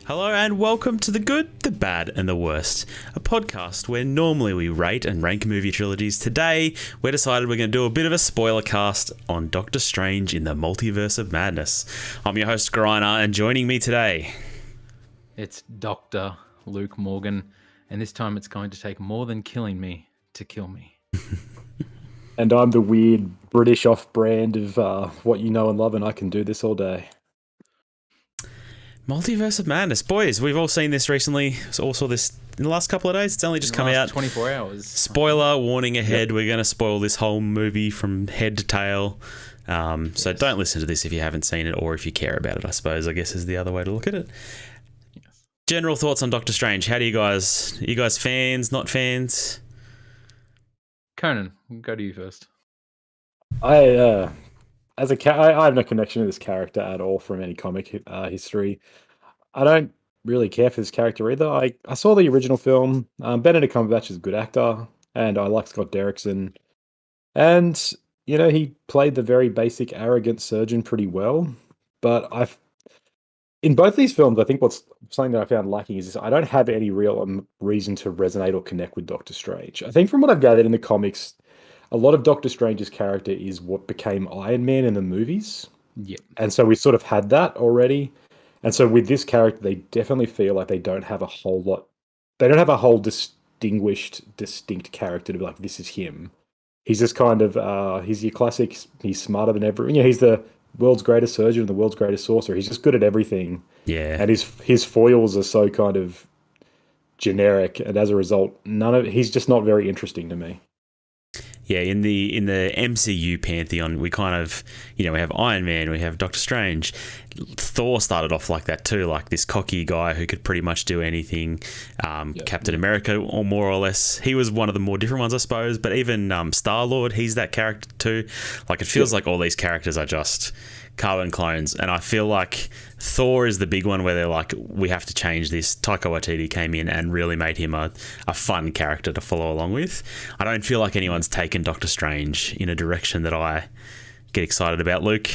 Hello and welcome to The Good, the Bad and the Worst, a podcast where normally we rate and rank movie trilogies. Today, we decided we're going to do a bit of a spoiler cast on Doctor Strange in the Multiverse of Madness. I'm your host, Griner, and joining me today... It's Dr. Luke Morgan, and this time it's going to take more than killing me to kill me. And I'm the weird British off-brand of what you know and love, and I can do this all day. Multiverse of Madness. Boys, we've all seen this recently. All saw this in the last couple of days. It's only just come out. 24 hours. Spoiler warning ahead. Yep. We're going to spoil this whole movie from head to tail. So don't listen to this if you haven't seen it, or if you care about it, I suppose, I guess is the other way to look at it. Yes. General thoughts on Doctor Strange. How do you guys... Are you guys fans, not fans? Conan, we'll go to you first. I have no connection to this character at all from any comic history. I don't really care for this character either. I saw the original film. Benedict Cumberbatch is a good actor, and I like Scott Derrickson. And, you know, he played the very basic, arrogant surgeon pretty well. But in both these films, I think what's something that I found lacking is I don't have any real reason to resonate or connect with Doctor Strange. I think from what I've gathered in the comics, a lot of Doctor Strange's character is what became Iron Man in the movies. Yeah. And so we sort of had that already. And so with this character, they definitely feel like they don't have a whole distinct character to be like, this is him. He's just kind of, he's your classic, he's smarter than everyone. You know, he's the world's greatest surgeon and the world's greatest sorcerer. He's just good at everything. Yeah. And his foils are so kind of generic. And as a result, he's just not very interesting to me. Yeah, in the MCU pantheon, we kind of, you know, we have Iron Man, we have Doctor Strange. Thor started off like that too, like this cocky guy who could pretty much do anything. Captain America, or more or less, he was one of the more different ones, I suppose. But even Star-Lord, he's that character too. Like, it feels like all these characters are just carbon clones, and I feel like Thor is the big one where they're like, we have to change this. Taika Waititi came in and really made him a fun character to follow along with. I don't feel like anyone's taken Doctor Strange in a direction that I get excited about. Luke?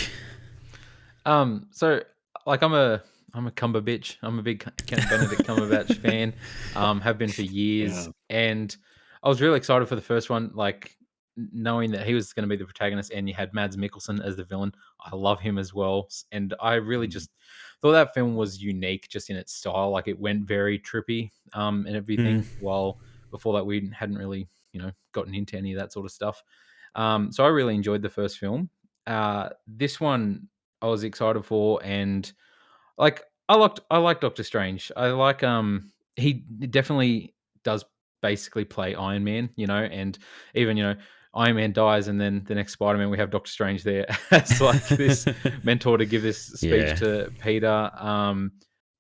So like I'm a Cumberbitch. I'm a big Benedict Cumberbatch fan. Have been for years. Yeah. And I was really excited for the first one, like knowing that he was going to be the protagonist, and you had Mads Mikkelsen as the villain. I love him as well, and I really just thought that film was unique just in its style. Like, it went very trippy and everything, while before that we hadn't really, you know, gotten into any of that sort of stuff. So I really enjoyed the first film. This one I was excited for, and like I like Doctor Strange. I like he definitely does basically play Iron Man, you know, and even, you know, Iron Man dies, and then the next Spider-Man, we have Doctor Strange there as like this mentor to give this speech to Peter.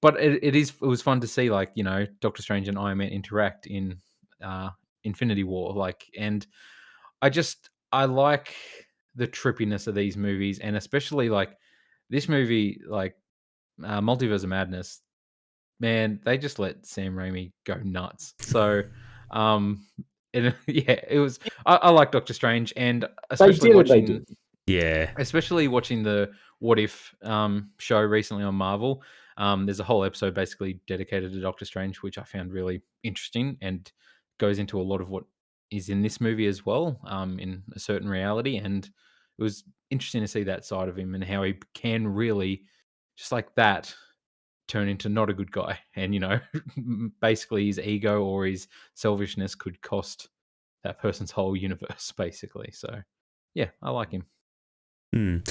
But it was fun to see, like, you know, Doctor Strange and Iron Man interact in Infinity War, like, and I like the trippiness of these movies, and especially like this movie, like Multiverse of Madness. Man, they just let Sam Raimi go nuts. So, it was. I like Doctor Strange, and especially watching the What If show recently on Marvel. There's a whole episode basically dedicated to Doctor Strange, which I found really interesting and goes into a lot of what is in this movie as well, in a certain reality. And it was interesting to see that side of him and how he can really, just like that, turn into not a good guy. And, you know, basically his ego or his selfishness could cost that person's whole universe, basically. So, yeah, I like him. I'm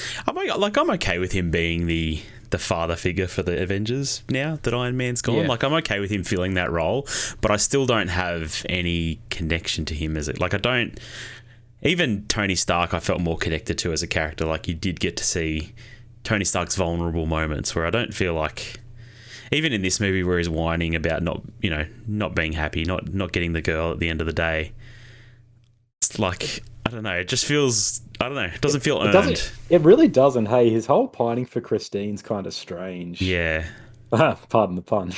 okay with him being the father figure for the Avengers now that Iron Man's gone. Yeah. Like, I'm okay with him filling that role, but I still don't have any connection to him as it. Like, I don't. Even Tony Stark, I felt more connected to as a character. Like, you did get to see Tony Stark's vulnerable moments, where I don't feel like, even in this movie where he's whining about not being happy, not getting the girl at the end of the day. It's like, I don't know, it just feels, I don't know, it doesn't feel earned. It really doesn't. Hey, his whole pining for Christine's kind of strange. Yeah. Pardon the pun.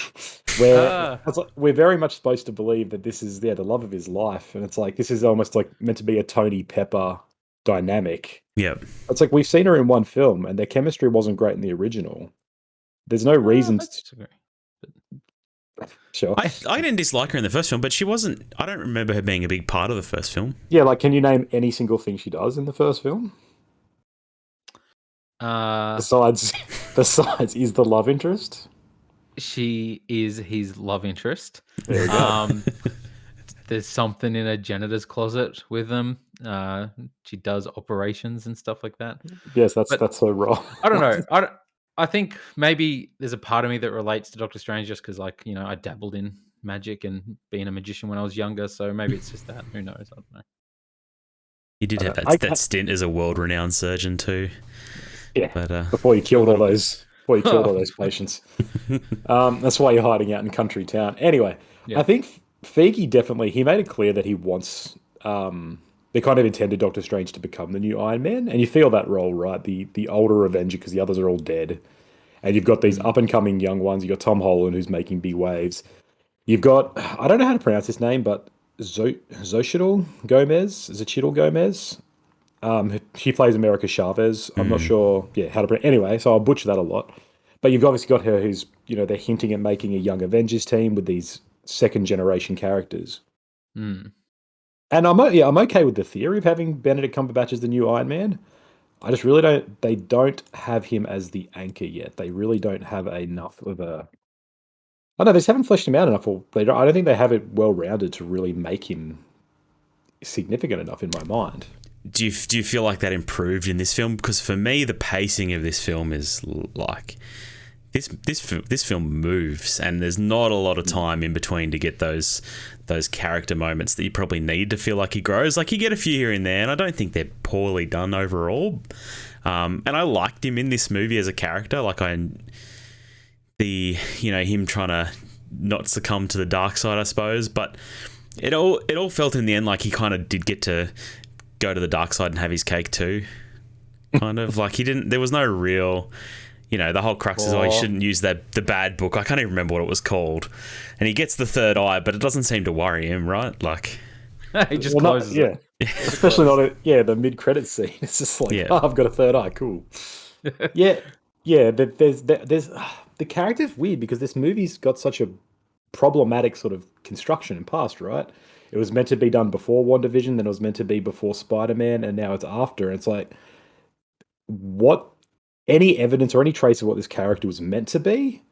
Where we're very much supposed to believe that this is the love of his life, and it's like, this is almost like meant to be a Tony Pepper dynamic. Yep. It's like, we've seen her in one film, and their chemistry wasn't great in the original. There's no reasons. Sure. I didn't dislike her in the first film, but she wasn't. I don't remember her being a big part of the first film. Yeah, like, can you name any single thing she does in the first film? Besides, is the love interest? She is his love interest. There we go. There's something in a janitor's closet with them. She does operations and stuff like that. Yes, that's But so wrong. I don't know. I think maybe there's a part of me that relates to Doctor Strange just because, like, I dabbled in magic and being a magician when I was younger. So maybe it's just that. Who knows? I don't know. He did have that stint as a world-renowned surgeon too. Yeah, but before you killed all those patients. That's why you're hiding out in country town. Anyway, I think Feige definitely, he made it clear that he wants, they kind of intended Doctor Strange to become the new Iron Man, and you feel that role, right? The older Avenger, because the others are all dead, and you've got these up-and-coming young ones. You've got Tom Holland, who's making big waves. You've got, I don't know how to pronounce his name, but Xochitl Gomez. She plays America Chavez. I'm not sure, how to pronounce. Anyway, so I'll butcher that a lot. But you've obviously got her, who's, they're hinting at making a young Avengers team with these second-generation characters. And I'm okay with the theory of having Benedict Cumberbatch as the new Iron Man. I just really they don't have him as the anchor yet. They really don't have enough of a, I don't know, they just haven't fleshed him out enough, or I don't think they have it well-rounded to really make him significant enough in my mind. do you feel like that improved in this film? Because for me, the pacing of this film is like, this film moves, and there's not a lot of time in between to get those character moments that you probably need to feel like he grows. Like, you get a few here and there, and I don't think they're poorly done overall. And I liked him in this movie as a character. Like, him trying to not succumb to the dark side, I suppose. But it all felt in the end like he kind of did get to go to the dark side and have his cake too. Kind of like, there was no real, the whole crux is, he shouldn't use the bad book. I can't even remember what it was called. And he gets the third eye, but it doesn't seem to worry him, right? Like, he just closes it. Especially not the mid-credit scene. It's just like, I've got a third eye, cool. There's the character's weird because this movie's got such a problematic sort of construction and past, right? It was meant to be done before WandaVision, then it was meant to be before Spider-Man, and now it's after. And it's like, any evidence or any trace of what this character was meant to be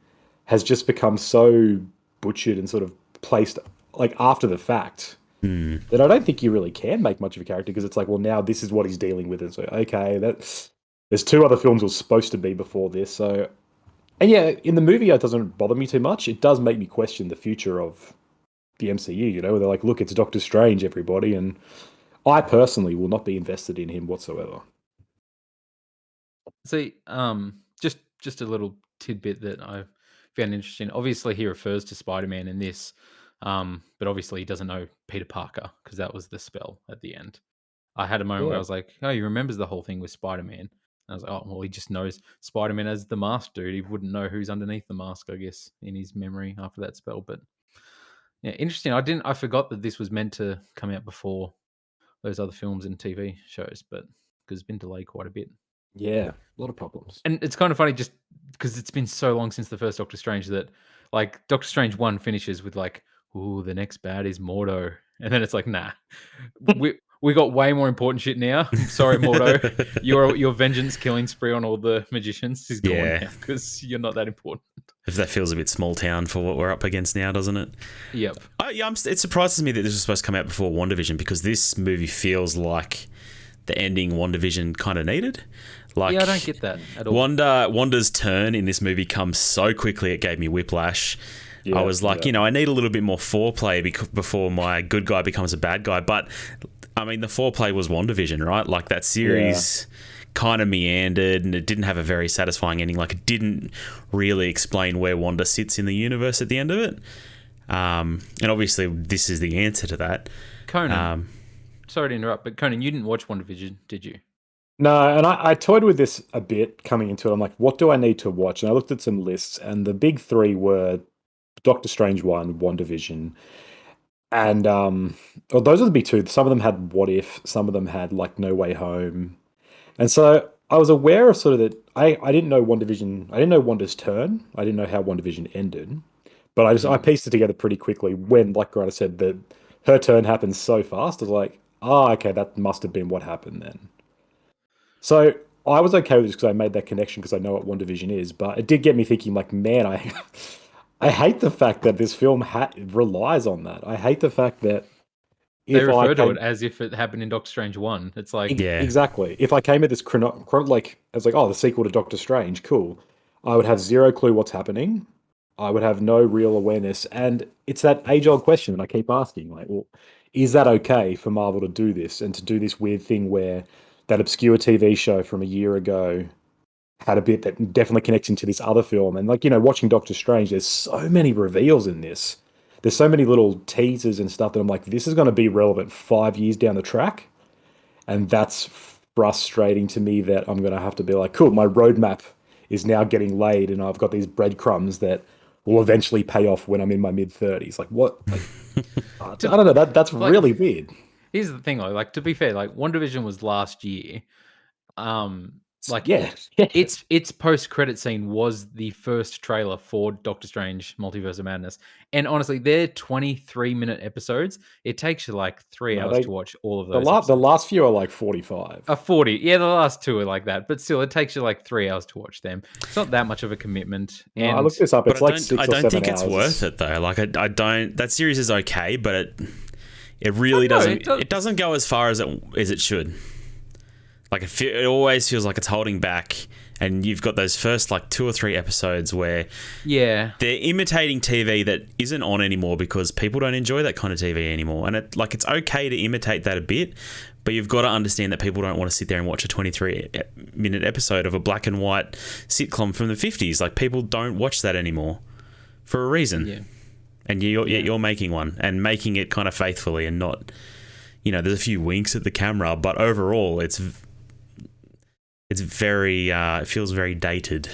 has just become so butchered and sort of placed like after the fact that I don't think you really can make much of a character, because it's like, well, now this is what he's dealing with. And so, okay, there's two other films that were supposed to be before this. So, and in the movie, it doesn't bother me too much. It does make me question the future of the MCU, where they're like, look, it's Doctor Strange, everybody. And I personally will not be invested in him whatsoever. See, just a little tidbit that I found interesting. Obviously, he refers to Spider-Man in this, but obviously he doesn't know Peter Parker, because that was the spell at the end. I had a moment where I was like, oh, he remembers the whole thing with Spider-Man. And I was like, oh, well, he just knows Spider-Man as the mask dude. He wouldn't know who's underneath the mask, I guess, in his memory after that spell. But yeah, interesting. I forgot that this was meant to come out before those other films and TV shows, but because it's been delayed quite a bit. Yeah, a lot of problems. And it's kind of funny just because it's been so long since the first Doctor Strange that, like, Doctor Strange 1 finishes with like, ooh, the next bad is Mordo. And then it's like, nah, we got way more important shit now. Sorry, Mordo. Your vengeance killing spree on all the magicians is gone now because you're not that important. If that feels a bit small town for what we're up against now, doesn't it? Yep. It surprises me that this was supposed to come out before WandaVision, because this movie feels like the ending WandaVision kind of needed. Like, I don't get that at all. Wanda's turn in this movie comes so quickly, it gave me whiplash. I was like, I need a little bit more foreplay before my good guy becomes a bad guy. But, I mean, the foreplay was WandaVision, right? Like, that series kind of meandered, and it didn't have a very satisfying ending. Like, it didn't really explain where Wanda sits in the universe at the end of it. And obviously, this is the answer to that. Conan, sorry to interrupt, but Conan, you didn't watch WandaVision, did you? No, and I toyed with this a bit coming into it. I'm like, what do I need to watch? And I looked at some lists, and the big three were Doctor Strange 1, WandaVision, and those are the big two. Some of them had What If, some of them had like No Way Home. And so I was aware of sort of that I didn't know WandaVision, I didn't know Wanda's turn, I didn't know how WandaVision ended. But I pieced it together pretty quickly when, like Greta said, that her turn happened so fast. I was like, oh, okay, that must have been what happened then. So I was okay with this because I made that connection because I know what WandaVision is. But it did get me thinking, like, man, I hate the fact that this film relies on that. I hate the fact that They if refer to it as if it happened in Doctor Strange 1. It's like, Yeah. exactly. If I came at this like, I was like, oh, the sequel to Doctor Strange, cool. I would have zero clue what's happening. I would have no real awareness, and it's that age-old question that I keep asking, like, well, is that okay for Marvel to do this and to do this weird thing where that obscure TV show from a year ago had a bit that definitely connects into this other film, and like, watching Doctor Strange, there's so many reveals in this. There's so many little teasers and stuff that I'm like, this is going to be relevant 5 years down the track. And that's frustrating to me that I'm going to have to be like, cool, my roadmap is now getting laid and I've got these breadcrumbs that will eventually pay off when I'm in my mid-30s. Like, what? Like, I don't know. That's like, really weird. Here's the thing, though. Like, to be fair, like, WandaVision was last year. Like, Yeah. its post-credit scene was the first trailer for Doctor Strange Multiverse of Madness. And honestly, they're 23-minute episodes. It takes you like 3 hours to watch all of those The last few are like 45. 40. Yeah, the last two are like that. But still, it takes you like 3 hours to watch them. It's not that much of a commitment. No, And I looked this up. It's But like 6 or 7 hours. I don't think it's worth it though. Like I don't. That series is okay, but it really doesn't. It doesn't go as far as it should. Like it always feels like it's holding back, and you've got those first like 2 or 3 episodes where they're imitating TV that isn't on anymore because people don't enjoy that kind of TV anymore. And it's okay to imitate that a bit, but you've got to understand that people don't want to sit there and watch a 23-minute episode of a black and white sitcom from the 50s. Like, people don't watch that anymore for a reason. Yeah. And you're making one and making it kind of faithfully and not, there's a few winks at the camera, but overall it's very it feels very dated.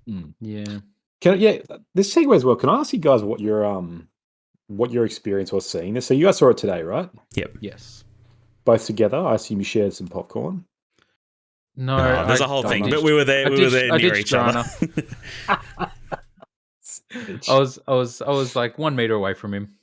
Yeah. This segues well. Can I ask you guys what your experience was seeing this? So you guys saw it today, right? Yep. Yes. Both together. I assume you shared some popcorn. No, there's a whole thing, but we were there. We were there near each other. I was like 1 meter away from him.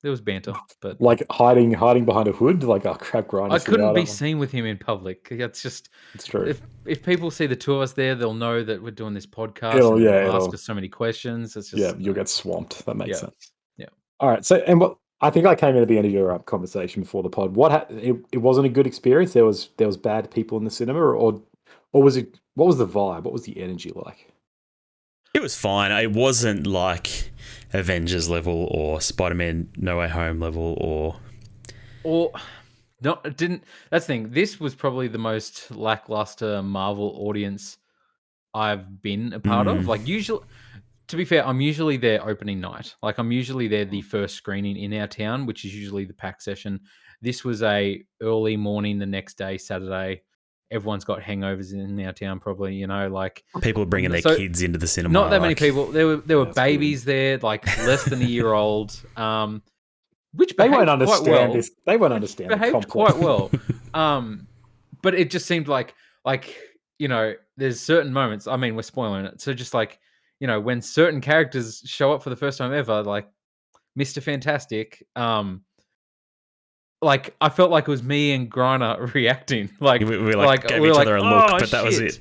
There was banter, but like hiding behind a hood, like, oh crap, Grind. I couldn't be seen with him in public. It's true. If people see the two of us there, they'll know that we're doing this podcast. They'll ask us so many questions. It's just you'll get swamped. That makes sense. Yeah. All right. So, and what I think I came in at the end of your conversation before the pod. It wasn't a good experience. There was bad people in the cinema, or was it? What was the vibe? What was the energy like? It was fine. It wasn't like Avengers level or Spider-Man No Way Home level or no, it didn't. That's the thing. This was probably the most lackluster Marvel audience I've been a part of. Like, usually, to be fair, I'm usually there opening night. Like, I'm usually there the first screening in our town, which is usually the pack session. This was a early morning the next day, Saturday. Everyone's got hangovers in our town, probably. Like, people are bringing their kids into the cinema. Not that many people. There were babies there, like less than a year old. Which they won't understand this. They won't understand. Behaved quite well. But it just seemed like there's certain moments. I mean, we're spoiling it, so just like when certain characters show up for the first time ever, like Mr. Fantastic. Like, I felt like it was me and Griner reacting. Like, we gave each other a look, but that was it.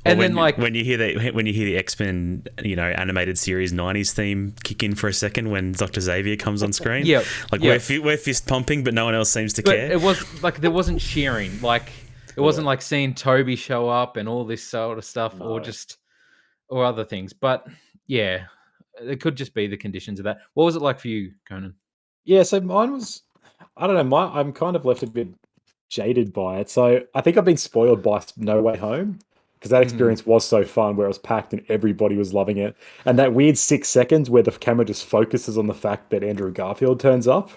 And then, when you hear the X-Men, animated series '90s theme kick in for a second when Dr. Xavier comes on screen, we're fist pumping, but no one else seems to care. It was like there wasn't cheering. Like, it wasn't like seeing Toby show up and all this sort of stuff, or other things. But yeah, it could just be the conditions of that. What was it like for you, Conan? Yeah, so mine was. I don't know. I'm kind of left a bit jaded by it. So I think I've been spoiled by No Way Home because that experience was so fun where it was packed and everybody was loving it. And that weird 6 seconds where the camera just focuses on the fact that Andrew Garfield turns up.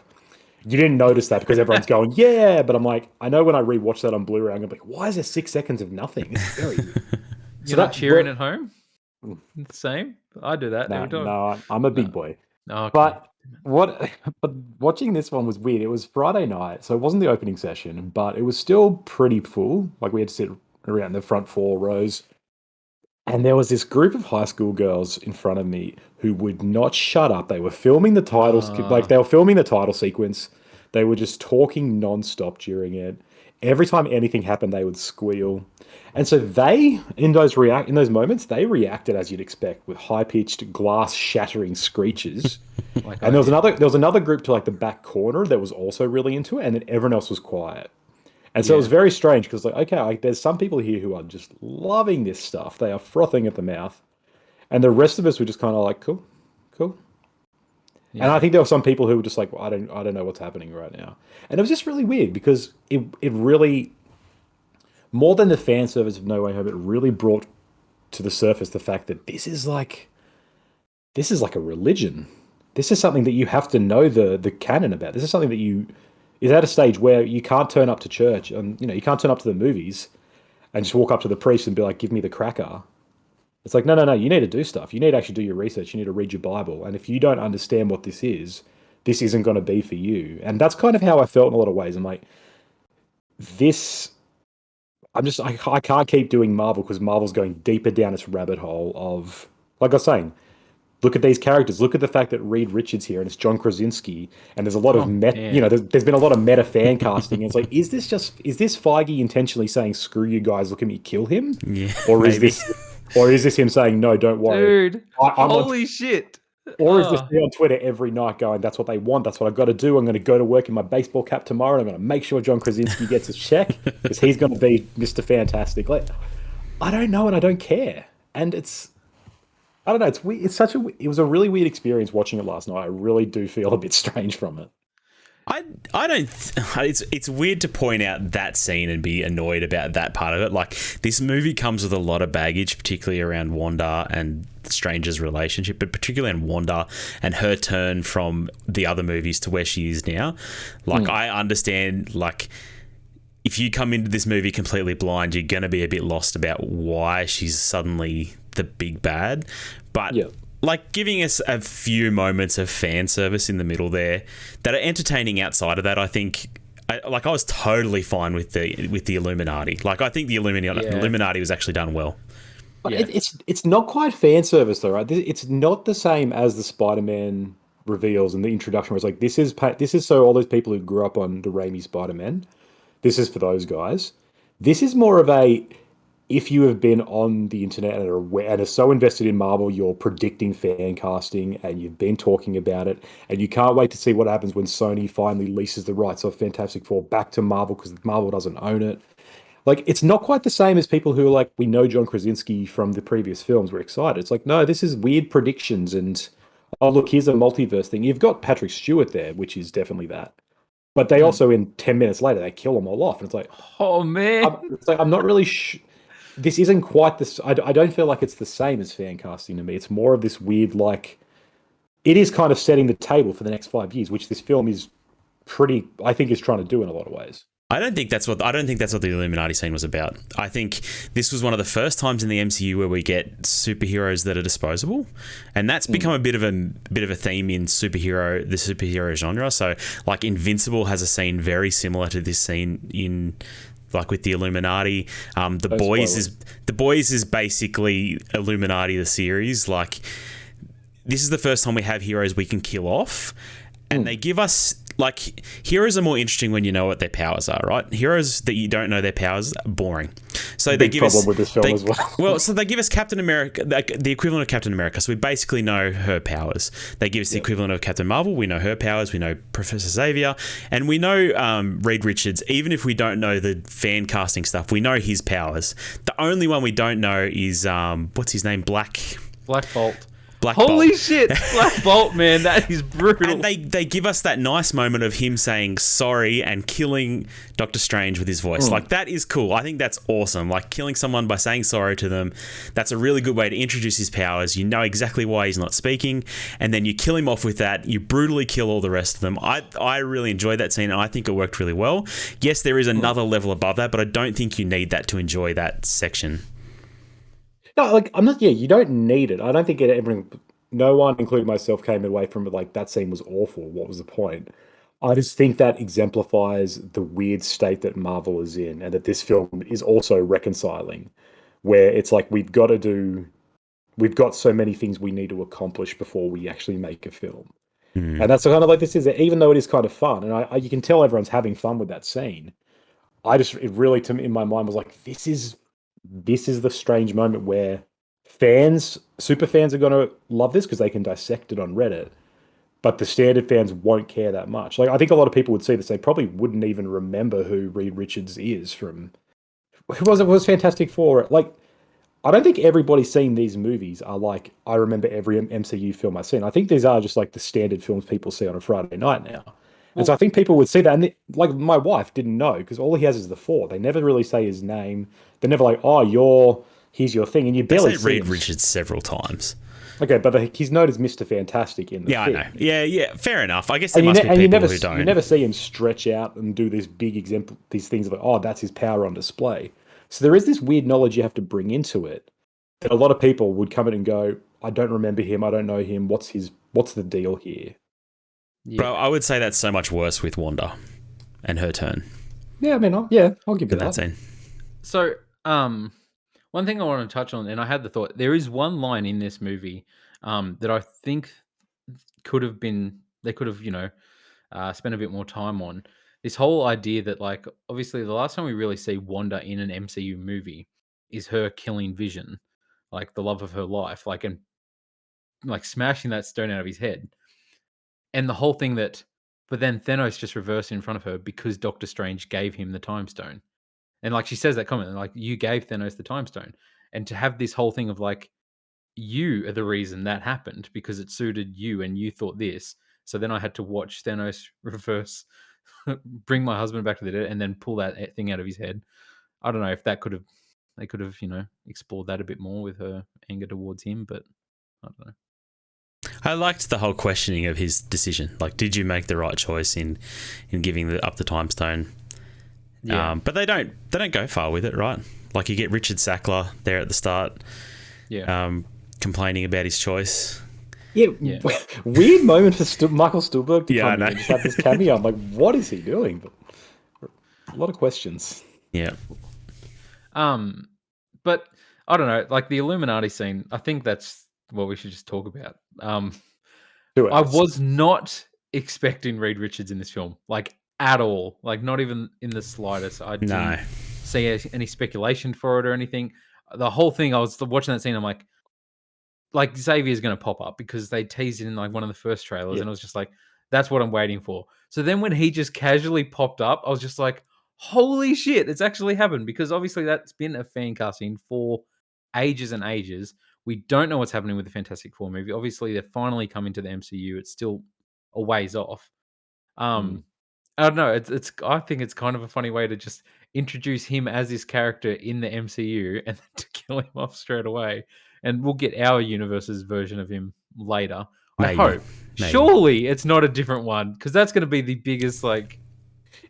You didn't notice that because everyone's going, yeah. But I'm like, I know when I rewatch that on Blu-ray, I'm going to be like, why is there 6 seconds of nothing? It's very weird. You're not cheering at home? The same? I do that every time. No, I'm a big boy. Okay. But watching this one was weird. It was Friday night, so it wasn't the opening session, but it was still pretty full. Like, we had to sit around the front 4 rows. And there was this group of high school girls in front of me who would not shut up. They were filming the titles, like they were filming the title sequence. They were just talking nonstop during it. Every time anything happened, they would squeal. And so they, in those moments, they reacted as you'd expect with high pitched, glass shattering screeches. Like And I did. there was another group to like the back corner that was also really into it, and then everyone else was quiet. And so it was Yeah. very strange because, like, okay, like, there's some people here who are just loving this stuff. They are frothing at the mouth. And the rest of us were just kind of like, cool, cool. And I Yeah. think there were some people who were just like, well, I don't know what's happening right now. And it was just really weird because it really, more than the fan service of No Way Home, it really brought to the surface the fact that this is like a religion. This is something that you have to know the canon about. This is something that you is at a stage where you can't turn up to church and you can't turn up to the movies and just walk up to the priest and be like, "Give me the cracker." It's like, no, no, no. You need to do stuff. You need to actually do your research. You need to read your Bible. And if you don't understand what this isn't going to be for you. And that's kind of how I felt in a lot of ways. I'm like, this. I can't keep doing Marvel because Marvel's going deeper down its rabbit hole of, like I was saying, look at these characters. Look at the fact that Reed Richards here and it's John Krasinski, and there's a lot of Oh man. there's been a lot of meta fan casting. And it's like, is this Feige intentionally saying, "Screw you guys, look at me, kill him," Yeah, or is maybe. this him saying, "No, don't worry, Dude. I'm on," Holy shit. or is this Oh, me on Twitter every night going, "That's what they want. That's what I've got to do. I'm going to go to work in my baseball cap tomorrow, and I'm going to make sure John Krasinski gets his check because he's going to be Mr. Fantastic." Like, I don't know, and I don't care, and it's. I don't know. It's weird. It was a really weird experience watching it last night. I really do feel a bit strange from it. I don't. It's weird to point out that scene and be annoyed about that part of it. Like, this movie comes with a lot of baggage, particularly around Wanda and Stranger's relationship, but particularly on Wanda and her turn from the other movies to where she is now. Like, I understand. Like, if you come into this movie completely blind, you're going to be a bit lost about why she's suddenly the big bad. But Yeah. like, giving us a few moments of fan service in the middle there that are entertaining outside of that, I think. I was totally fine with the Illuminati. Like, I think the Yeah. Illuminati was actually done well. But Yeah. it's not quite fan service though, right? It's not the same as the Spider-Man reveals and the introduction where it's like this is so all those people who grew up on the Raimi Spider-Man. This is for those guys. This is more of a if you have been on the internet and are aware and are so invested in Marvel, you're predicting fan casting and you've been talking about it, and you can't wait to see what happens when Sony finally leases the rights of Fantastic Four back to Marvel because Marvel doesn't own it. Like, it's not quite the same as people who are like, we know John Krasinski from the previous films. We're excited. It's like, no, this is weird predictions and oh look, here's a multiverse thing. You've got Patrick Stewart there, which is definitely that. But they Mm. also, in 10 minutes later, they kill them all off, and Oh man. it's like I'm not really. This isn't quite this. I don't feel like it's the same as fan casting to me. It's more of this weird, like it is kind of setting the table for the next 5 years, which this film is pretty. I think is trying to do in a lot of ways. I don't think that's what the Illuminati scene was about. I think this was one of the first times in the MCU where we get superheroes that are disposable, and that's become a bit of a theme in the superhero genre. So, like, Invincible has a scene very similar to this scene in, like, with the Illuminati. Don't spoil it. The Boys is basically Illuminati the series. Like, this is the first time we have heroes we can kill off, and they give us, like, heroes are more interesting when you know what their powers are, right? Heroes that you don't know their powers are boring. So they Big give problem us with this film as well. well, so they give us Captain America, like the equivalent of Captain America. So we basically know her powers. They give us the equivalent of Captain Marvel. We know her powers. We know Professor Xavier, and we know Reed Richards. Even if we don't know the fan casting stuff, we know his powers. The only one we don't know is what's his name? Black Bolt. Black Holy Bolt. shit. Black Bolt, man. That is brutal. And they give us that nice moment of him saying sorry and killing Doctor Strange with his voice. Like, that is cool. I think that's awesome. Like, killing someone by saying sorry to them, that's a really good way to introduce his powers. You know exactly why he's not speaking, and then you kill him off with that. You brutally kill all the rest of them. I really enjoyed that scene, and I think it worked really well. Yes, there is another level above that, but I don't think you need that to enjoy that section. No, like I'm not. Yeah, you don't need it. I don't think everyone, no one, including myself, came away from it like that scene was awful. What was the point? I just think that exemplifies the weird state that Marvel is in, and that this film is also reconciling, where it's like we've got so many things we need to accomplish before we actually make a film. And that's kind of like this is, even though it is kind of fun, and you can tell everyone's having fun with that scene. It really, to me, in my mind, was like, this is the strange moment where super fans are going to love this because they can dissect it on Reddit, but the standard fans won't care that much. Like, I think a lot of people would see this, they probably wouldn't even remember who Reed Richards is from. Who was Fantastic Four? Like, I don't think everybody seeing these movies are like, I remember every MCU film I've seen. I think these are just like the standard films people see on a Friday night now. And so I think people would see that. And like my wife didn't know because all he has is the four. They never really say his name. They're never like, oh, here's your thing. And you barely see Reed him. Richards several times. Okay, but he's known as Mr. Fantastic in the film. I know. Yeah, fair enough. I guess there must be people who don't. You never see him stretch out and do this big example, these things of like, oh, that's his power on display. So there is this weird knowledge you have to bring into it that a lot of people would come in and go, I don't remember him. I don't know him. What's the deal here? Yeah. Bro, I would say that's so much worse with Wanda and her turn. Yeah, I mean, I'll give you that. Scene. So, one thing I want to touch on, and I had the thought, there is one line in this movie that I think they could have, spent a bit more time on. This whole idea that, like, obviously the last time we really see Wanda in an MCU movie is her killing Vision, like the love of her life, like, and like smashing that stone out of his head. And the whole thing but then Thanos just reversed in front of her because Doctor Strange gave him the time stone. And like she says that comment, like, you gave Thanos the time stone. And to have this whole thing of like, you are the reason that happened because it suited you and you thought this. So then I had to watch Thanos reverse, bring my husband back to the dead and then pull that thing out of his head. I don't know if they could have, explored that a bit more with her anger towards him, but I don't know. I liked the whole questioning of his decision. Like, did you make the right choice in giving up the time stone? Yeah. But they don't go far with it, right? Like, you get Richard Sackler there at the start, complaining about his choice. Yeah. Weird moment for Michael Stuhlbarg to come in and just have this cameo. I'm like, what is he doing? But a lot of questions. Yeah. But I don't know, like the Illuminati scene, I think that's what we should just talk about. I was not expecting Reed Richards in this film, like at all, like not even in the slightest. I didn't see any speculation for it or anything. The whole thing, I was watching that scene, I'm like Xavier's going to pop up because they teased it in like one of the first trailers, and I was just like, that's what I'm waiting for. So then when he just casually popped up, I was just like, holy shit, it's actually happened, because obviously that's been a fan casting for ages and ages. We don't know what's happening with the Fantastic Four movie. Obviously, they're finally coming to the MCU. It's still a ways off. I don't know. I think it's kind of a funny way to just introduce him as this character in the MCU and then to kill him off straight away. And we'll get our universe's version of him later. I hope. Maybe. Surely it's not a different one, because that's going to be the biggest like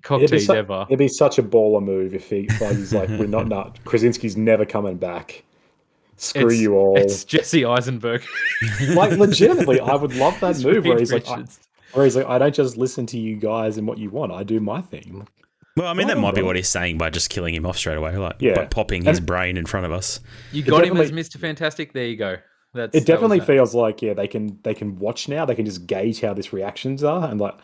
cock tease ever. It'd be such a baller move if he's like, we're not. Krasinski's never coming back. Screw you all. It's Jesse Eisenberg. Like, legitimately, I would love that move where he's like, I don't just listen to you guys and what you want. I do my thing. Well, I mean, that might be what he's saying by just killing him off straight away, by popping his brain in front of us. You got him as Mr. Fantastic. There you go. It definitely feels like they can watch now. They can just gauge how these reactions are, and like,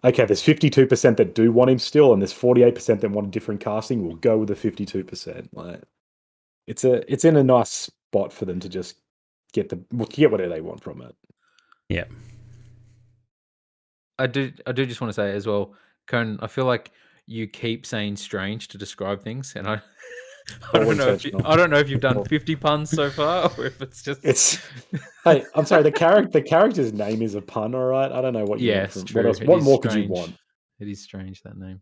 okay, there's 52% that do want him still, and there's 48% that want a different casting. We'll go with the 52%. Like, it's in a nice spot for them to just get whatever they want from it. Yeah. I do just want to say as well, Conan, I feel like you keep saying strange to describe things, and I don't know if you've done 50 puns so far, or if it's just Hey, I'm sorry, the character's name is a pun, all right? I don't know what you want from true. What else? What more could you want? It is strange, that name.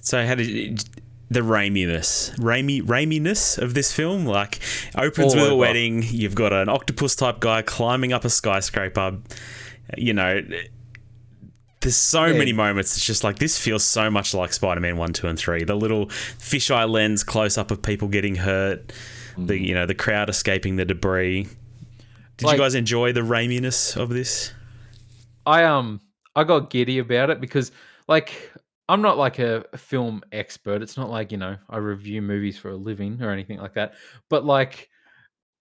So how did the Raiminess of this film, like, opens with a wedding, you've got an octopus type guy climbing up a skyscraper, there's so many moments. It's just like, this feels so much like Spider-Man 1, 2, and 3. The little fisheye lens close up of people getting hurt, the crowd escaping the debris. Did you guys enjoy the Raiminess of this? I got giddy about it because, like, I'm not like a film expert. It's not like, I review movies for a living or anything like that. But like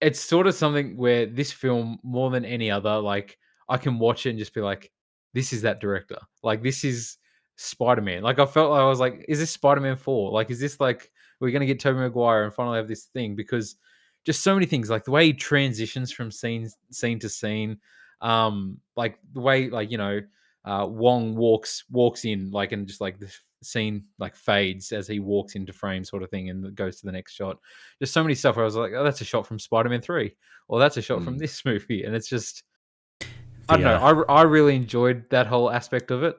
it's sort of something where this film, more than any other, like I can watch it and just be like, this is that director. Like this is Spider-Man. Like I felt like I was like, is this Spider-Man 4? Like, is this like we're gonna get Tobey Maguire and finally have this thing? Because just so many things, like the way he transitions from scene to scene, like the way Wong walks in like and just like the scene like fades as he walks into frame sort of thing and goes to the next shot. There's so many stuff where I was like, oh, that's a shot from Spider-Man 3 or that's a shot from this movie, and it's just I don't know. I really enjoyed that whole aspect of it.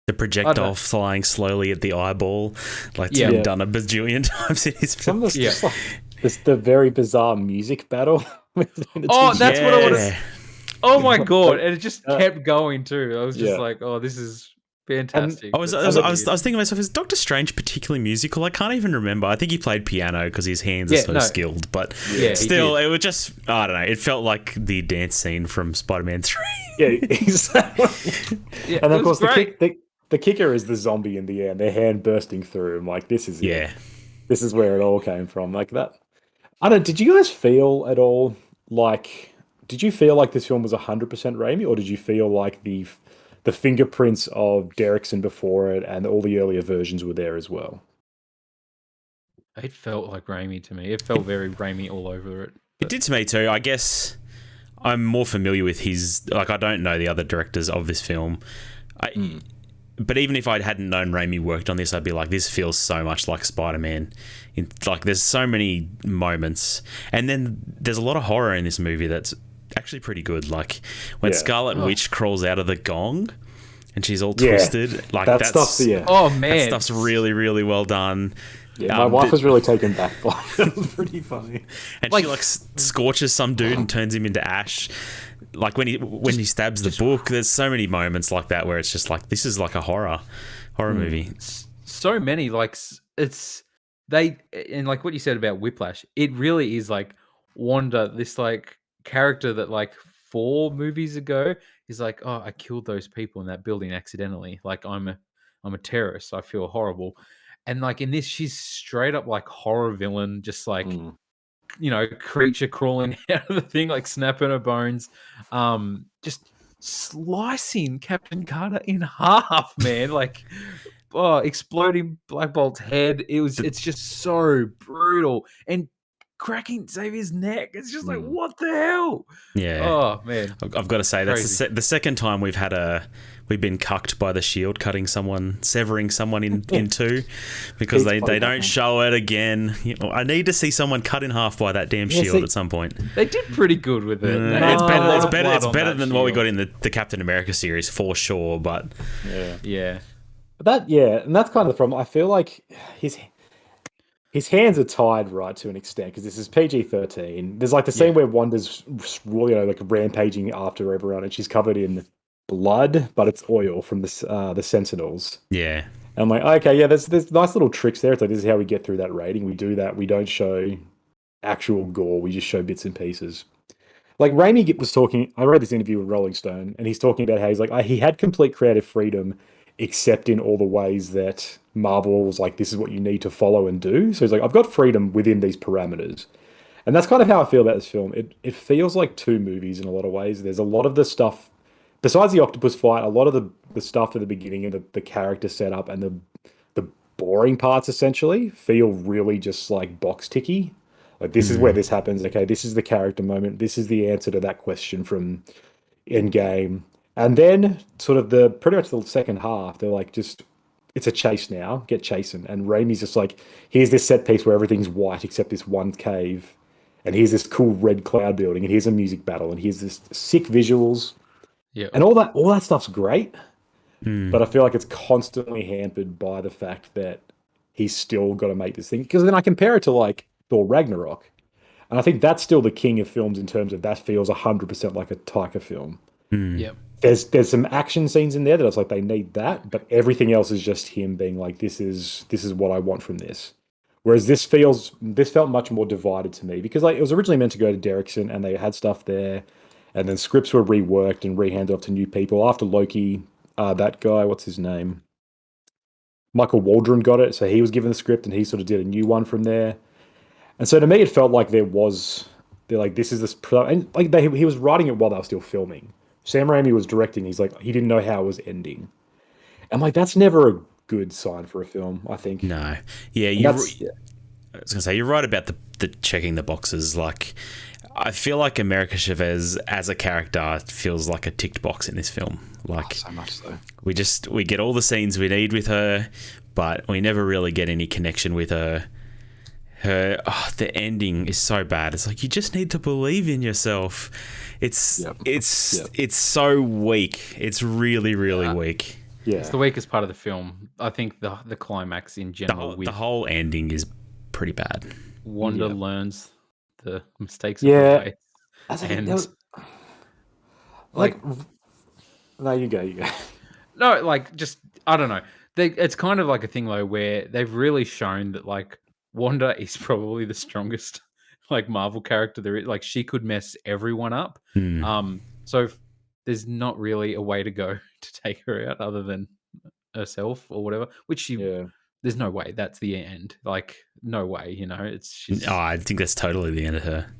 The projectile flying slowly at the eyeball, like it's been done a bajillion times in his film. Just like the very bizarre music battle. Oh, that's what I was. Oh my god! And it just kept going too. I was just like, "Oh, this is fantastic." I was thinking to myself, is Doctor Strange particularly musical? I can't even remember. I think he played piano because his hands are so skilled. But still, it was just I don't know. It felt like the dance scene from Spider-Man 3. Yeah, exactly. And of course, the kicker is the zombie in the air, and their hand bursting through. I'm like, this is this is where it all came from. Like that. I don't. Did you guys feel at all like? Did you feel like this film was 100% Raimi, or did you feel like the fingerprints of Derrickson before it and all the earlier versions were there as well? It felt like Raimi to me. It felt very Raimi all over it. It did to me too. I guess I'm more familiar with his. Like, I don't know the other directors of this film. But even if I hadn't known Raimi worked on this, I'd be like, this feels so much like Spider-Man. Like, there's so many moments. And then there's a lot of horror in this movie that's actually pretty good. Like, when Scarlet Witch crawls out of the gong and she's all twisted. Like, that's oh, man. That stuff's really, really well done. Yeah, my wife was really taken back by it. It was pretty funny. And she, like, scorches some dude and turns him into ash. Like when he stabs the book, there's so many moments like that where it's just like, this is like a horror movie. So many, like and like what you said about Whiplash, it really is like Wanda, this like character that like 4 movies ago is like, oh, I killed those people in that building accidentally. Like I'm a terrorist. I feel horrible. And like in this, she's straight up like horror villain, just like creature crawling out of the thing, like snapping her bones, just slicing Captain Carter in half, man. Like, exploding Black Bolt's head. It's just so brutal and cracking Xavier's neck. It's just like, what the hell? Yeah. Oh man, I've got to say that's the second time we've been cucked by the Shield, severing someone in two, because they don't show it again. I need to see someone cut in half by that damn Shield at some point. They did pretty good with it. It's better than what we got in the Captain America series for sure. But yeah. And that's kind of the problem. I feel like his hands are tied right to an extent because this is PG-13. There's like the scene where Wanda's like rampaging after everyone, and she's covered in blood, but it's oil from the Sentinels. Yeah. And I'm like, okay, yeah, there's nice little tricks there. It's like, this is how we get through that rating. We do that. We don't show actual gore. We just show bits and pieces. Like Raimi was talking, I read this interview with Rolling Stone, and he's talking about how he's like, he had complete creative freedom, except in all the ways that Marvel was like, this is what you need to follow and do. So he's like, I've got freedom within these parameters. And that's kind of how I feel about this film. It feels like 2 movies in a lot of ways. There's a lot of the stuff, besides the octopus fight, a lot of the stuff at the beginning and the character setup and the boring parts essentially feel really just like box ticky. Like, this is where this happens. Okay, this is the character moment. This is the answer to that question from Endgame. And then sort of pretty much the second half, they're like, just, it's a chase now. Get chasing. And Raimi's just like, here's this set piece where everything's white except this one cave. And here's this cool red cloud building. And here's a music battle. And here's this sick visuals. Yeah. And all that stuff's great. But I feel like it's constantly hampered by the fact that he's still got to make this thing. Because then I compare it to like Thor Ragnarok. And I think that's still the king of films in terms of that feels 100% like a Taika film. Yep. There's some action scenes in there that I was like, they need that, but everything else is just him being like, this is what I want from this. Whereas this felt much more divided to me, because like it was originally meant to go to Derrickson and they had stuff there, and then scripts were reworked and rehanded off to new people after Loki. That guy, what's his name? Michael Waldron got it, so he was given the script and he sort of did a new one from there. And so to me, it felt like they're like, this is this, and like he was writing it while they were still filming. Sam Raimi was directing. He's like, he didn't know how it was ending. I'm like, that's never a good sign for a film, I think. No. Yeah, And I that's, was gonna say you're right about the checking the boxes. Like, I feel like America Chavez as a character feels like a ticked box in this film. Like, so much so. we get all the scenes we need with her, but we never really get any connection with her. The ending is so bad. It's like, you just need to believe in yourself. It's so weak. It's really weak. Yeah, It's the weakest part of the film. I think the climax in general. The whole ending is pretty bad. Wanda learns the mistakes of her way. And like, no, you go. no, like, just, I don't know. It's kind of like a thing though where they've really shown that like Wanda is probably the strongest like Marvel character there is. Like, she could mess everyone up. So there's not really a way to go to take her out other than herself or whatever. Which there's no way that's the end. Like, no way. She's. Oh, I think that's totally the end of her.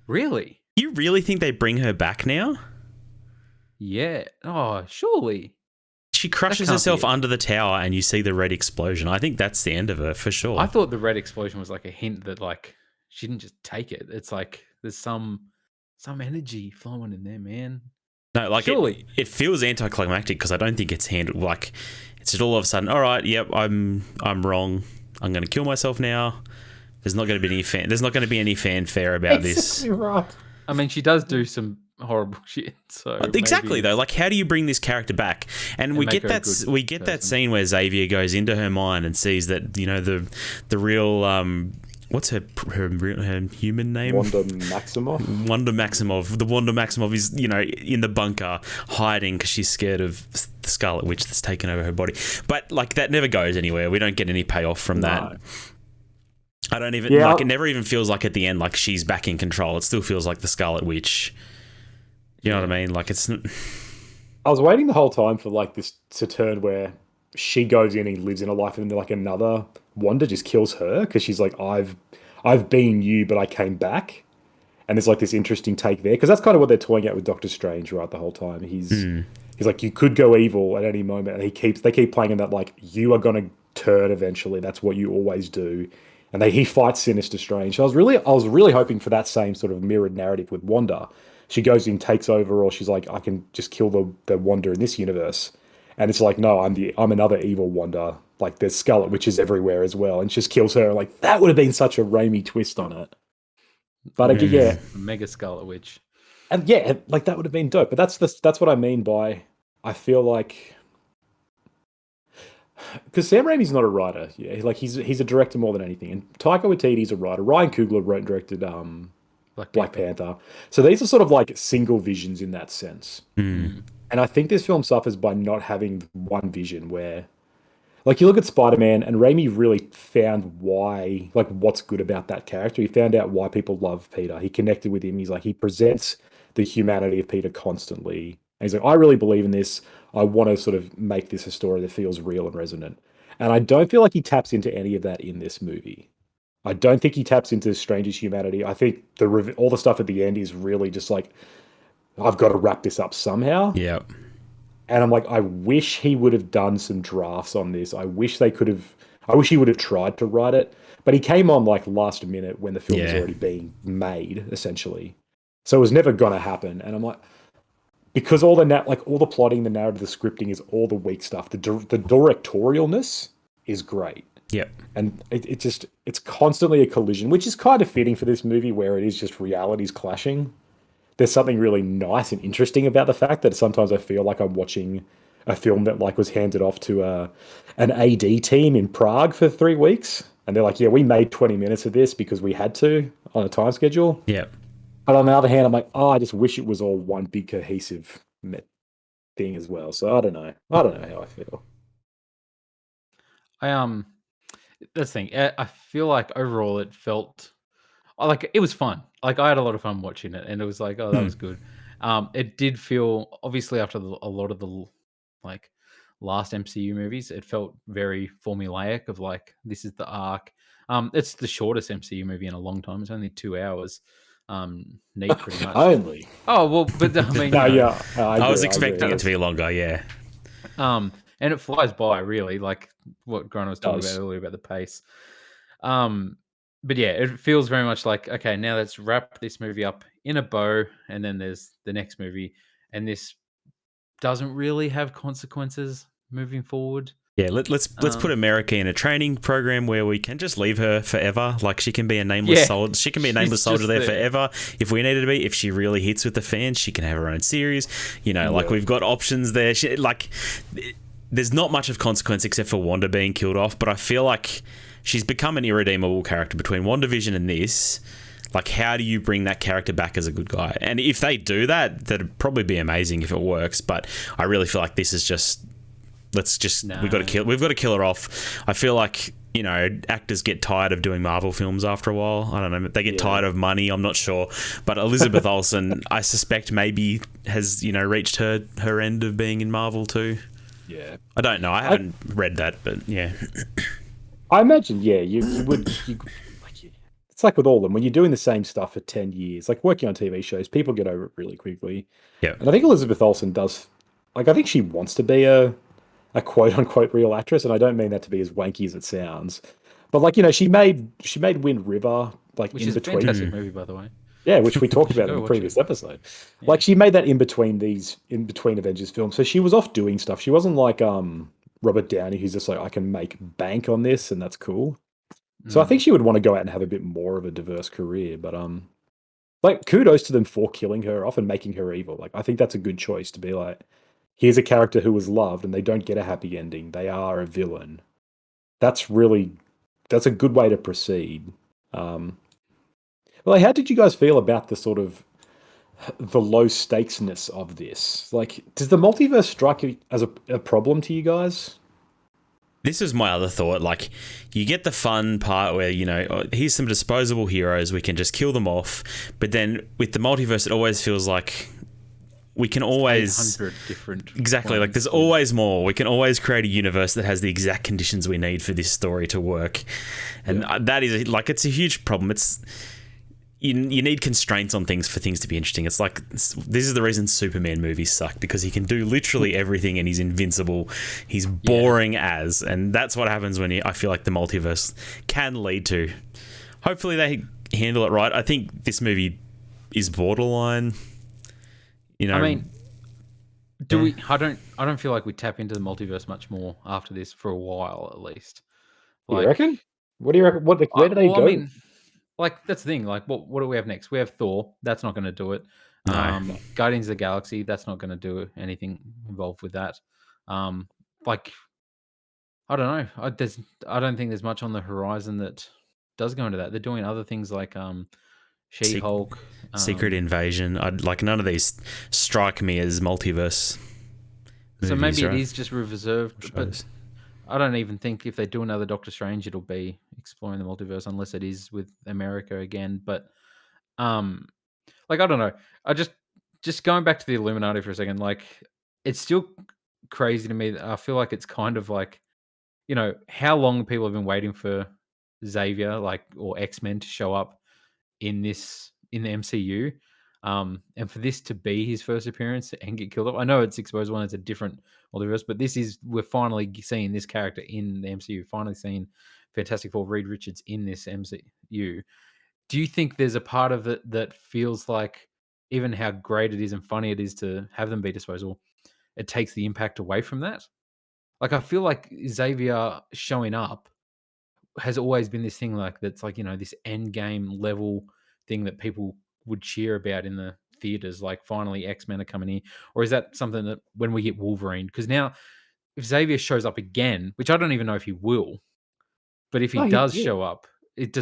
Really? You really think they bring her back now? Yeah. Oh, surely. She crushes herself under the tower and you see the red explosion. I think that's the end of her for sure. I thought the red explosion was like a hint that like she didn't just take it. It's like there's some energy flowing in there, man. No, like, surely it feels anticlimactic because I don't think it's handled like it's just all of a sudden, all right, yep, I'm wrong. I'm going to kill myself now. There's not going to be any fanfare about this. Right. I mean, she does do some horrible shit. So exactly though, like, how do you bring this character back? And we get that scene where Xavier goes into her mind and sees that the real what's her human name? Wanda Maximoff. Wanda Maximoff. The Wanda Maximoff is in the bunker hiding because she's scared of the Scarlet Witch that's taken over her body. But like, that never goes anywhere. We don't get any payoff from that. I don't even like. It never even feels like at the end like she's back in control. It still feels like the Scarlet Witch. You know what I mean? Like, it's. I was waiting the whole time for like this to turn where she goes in and lives in a life, and then like another Wanda just kills her because she's like, I've been you, but I came back. And there's like this interesting take there because that's kind of what they're toying at with Doctor Strange, right? The whole time he's like, you could go evil at any moment, and they keep playing in that like, you are gonna turn eventually. That's what you always do. And he fights Sinister Strange. So I was really hoping for that same sort of mirrored narrative with Wanda. She goes in, takes over, or she's like, I can just kill the Wanda in this universe. And it's like, no, I'm another evil Wanda. Like, there's Scarlet Witches everywhere as well, and she just kills her. Like, that would have been such a Raimi twist on it. But yeah, Mega Scarlet Witch. And yeah, like, that would have been dope. But that's what I mean by, I feel like, because Sam Raimi's not a writer. Yeah, like, he's a director more than anything. And Taika Waititi's a writer. Ryan Coogler wrote and directed Black Panther. So these are sort of like single visions in that sense. And I think this film suffers by not having one vision where, like, you look at Spider-Man and Raimi really found why, like, what's good about that character. He found out why people love Peter. He connected with him. He's like, he presents the humanity of Peter constantly. And he's like, I really believe in this. I want to sort of make this a story that feels real and resonant. And I don't feel like he taps into any of that in this movie. I don't think he taps into Strange's humanity. I think all the stuff at the end is really just like, I've got to wrap this up somehow. Yeah. And I'm like, I wish he would have done some drafts on this. I wish he would have tried to write it. But he came on like last minute when the film was already being made, essentially. So it was never going to happen. And I'm like, because all the plotting, the narrative, the scripting is all the weak stuff. The directorialness is great. Yep. And it's constantly a collision, which is kind of fitting for this movie where it is just realities clashing. There's something really nice and interesting about the fact that sometimes I feel like I'm watching a film that like was handed off to an AD team in Prague for 3 weeks. And they're like, yeah, we made 20 minutes of this because we had to on a time schedule. Yeah. But on the other hand, I'm like, I just wish it was all one big cohesive thing as well. So I don't know how I feel. That's the thing. I feel like overall it felt like it was fun. Like, I had a lot of fun watching it, and it was like, oh, that was good. It did feel, obviously, after a lot of the like last MCU movies. It felt very formulaic of like, this is the arc. It's the shortest MCU movie in a long time. It's only 2 hours. Neat, pretty much. Only. Oh well, but I mean, No, you know, yeah, I was expecting it to be longer. Yeah. and it flies by really, like what Grant was talking about earlier about the pace. But yeah, it feels very much like, okay, now let's wrap this movie up in a bow, and then there's the next movie, and this doesn't really have consequences moving forward. Yeah, let's put America in a training program where we can just leave her forever. Like she can be a nameless soldier. She can be a nameless soldier there forever if we need her to be. If she really hits with the fans, she can have her own series. You know, like we've got options there. There's not much of consequence except for Wanda being killed off, but I feel like she's become an irredeemable character between WandaVision and this. Like, how do you bring that character back as a good guy? And if they do that, that'd probably be amazing if it works. But I really feel like this is just. We've got to kill her off. I feel like, you know, actors get tired of doing Marvel films after a while. I don't know. They get tired of money. I'm not sure. But Elizabeth Olsen, I suspect maybe has, you know, reached her end of being in Marvel too. Yeah. I don't know. I haven't read that, but yeah. I imagine, you would. It's like with all of them, when you're doing the same stuff for 10 years, like working on TV shows, people get over it really quickly. Yeah. And I think Elizabeth Olsen does, like, I think she wants to be a quote-unquote real actress, and I don't mean that to be as wanky as it sounds. But, like, you know, she made Wind River, like, which in is between. A fantastic movie, by the way. Yeah, which we talked about in the previous episode. Yeah. Like, she made that in between Avengers films. So she was off doing stuff. She wasn't like Robert Downey, who's just like, I can make bank on this, and that's cool. So I think she would want to go out and have a bit more of a diverse career. But like, kudos to them for killing her off and making her evil. Like, I think that's a good choice to be like, here's a character who was loved and they don't get a happy ending. They are a villain. That's a good way to proceed. Well, how did you guys feel about the sort of the low stakesness of this? Like, does the multiverse strike as a problem to you guys? This is my other thought. Like, you get the fun part where, you know, here's some disposable heroes, we can just kill them off. But then with the multiverse, it always feels like we can always 800 different exactly like there's always more. We can always create a universe that has the exact conditions we need for this story to work, and that is like, it's a huge problem. It's you need constraints on things for things to be interesting. It's like, this is the reason Superman movies suck, because he can do literally everything and he's invincible. He's boring and that's what happens when I feel like the multiverse can lead to. Hopefully they handle it right. I think this movie is borderline. You know, I mean, we? I don't feel like we tap into the multiverse much more after this for a while, at least. Like, you reckon? What do you reckon? Where do they go? I mean, like, that's the thing. Like, what do we have next? We have Thor. That's not going to do it. No. Guardians of the Galaxy. That's not going to do anything involved with that. Like, I don't know. I don't think there's much on the horizon that does go into that. They're doing other things like She-Hulk, Secret Invasion. None of these strike me as multiverse movies, so maybe right? it is just reserved, but I don't even think if they do another Doctor Strange, it'll be exploring the multiverse, unless it is with America again. But like, I don't know. I just going back to the Illuminati for a second, like, it's still crazy to me that I feel like it's kind of like, you know, how long people have been waiting for Xavier, like, or X-Men to show up in the MCU, and for this to be his first appearance and get killed off. I know it's exposed one, it's a different multiverse, but we're finally seeing this character in the MCU, finally seeing Fantastic Four, Reed Richards in this MCU. Do you think there's a part of it that feels like, even how great it is and funny it is to have them be disposable, it takes the impact away from that? Like, I feel like Xavier showing up has always been this thing, like, that's like, you know, this end game level thing that people would cheer about in the theaters, like, finally X-Men are coming in. Or is that something that when we get Wolverine, because now if Xavier shows up again, which I don't even know if he will, but if he does show up, it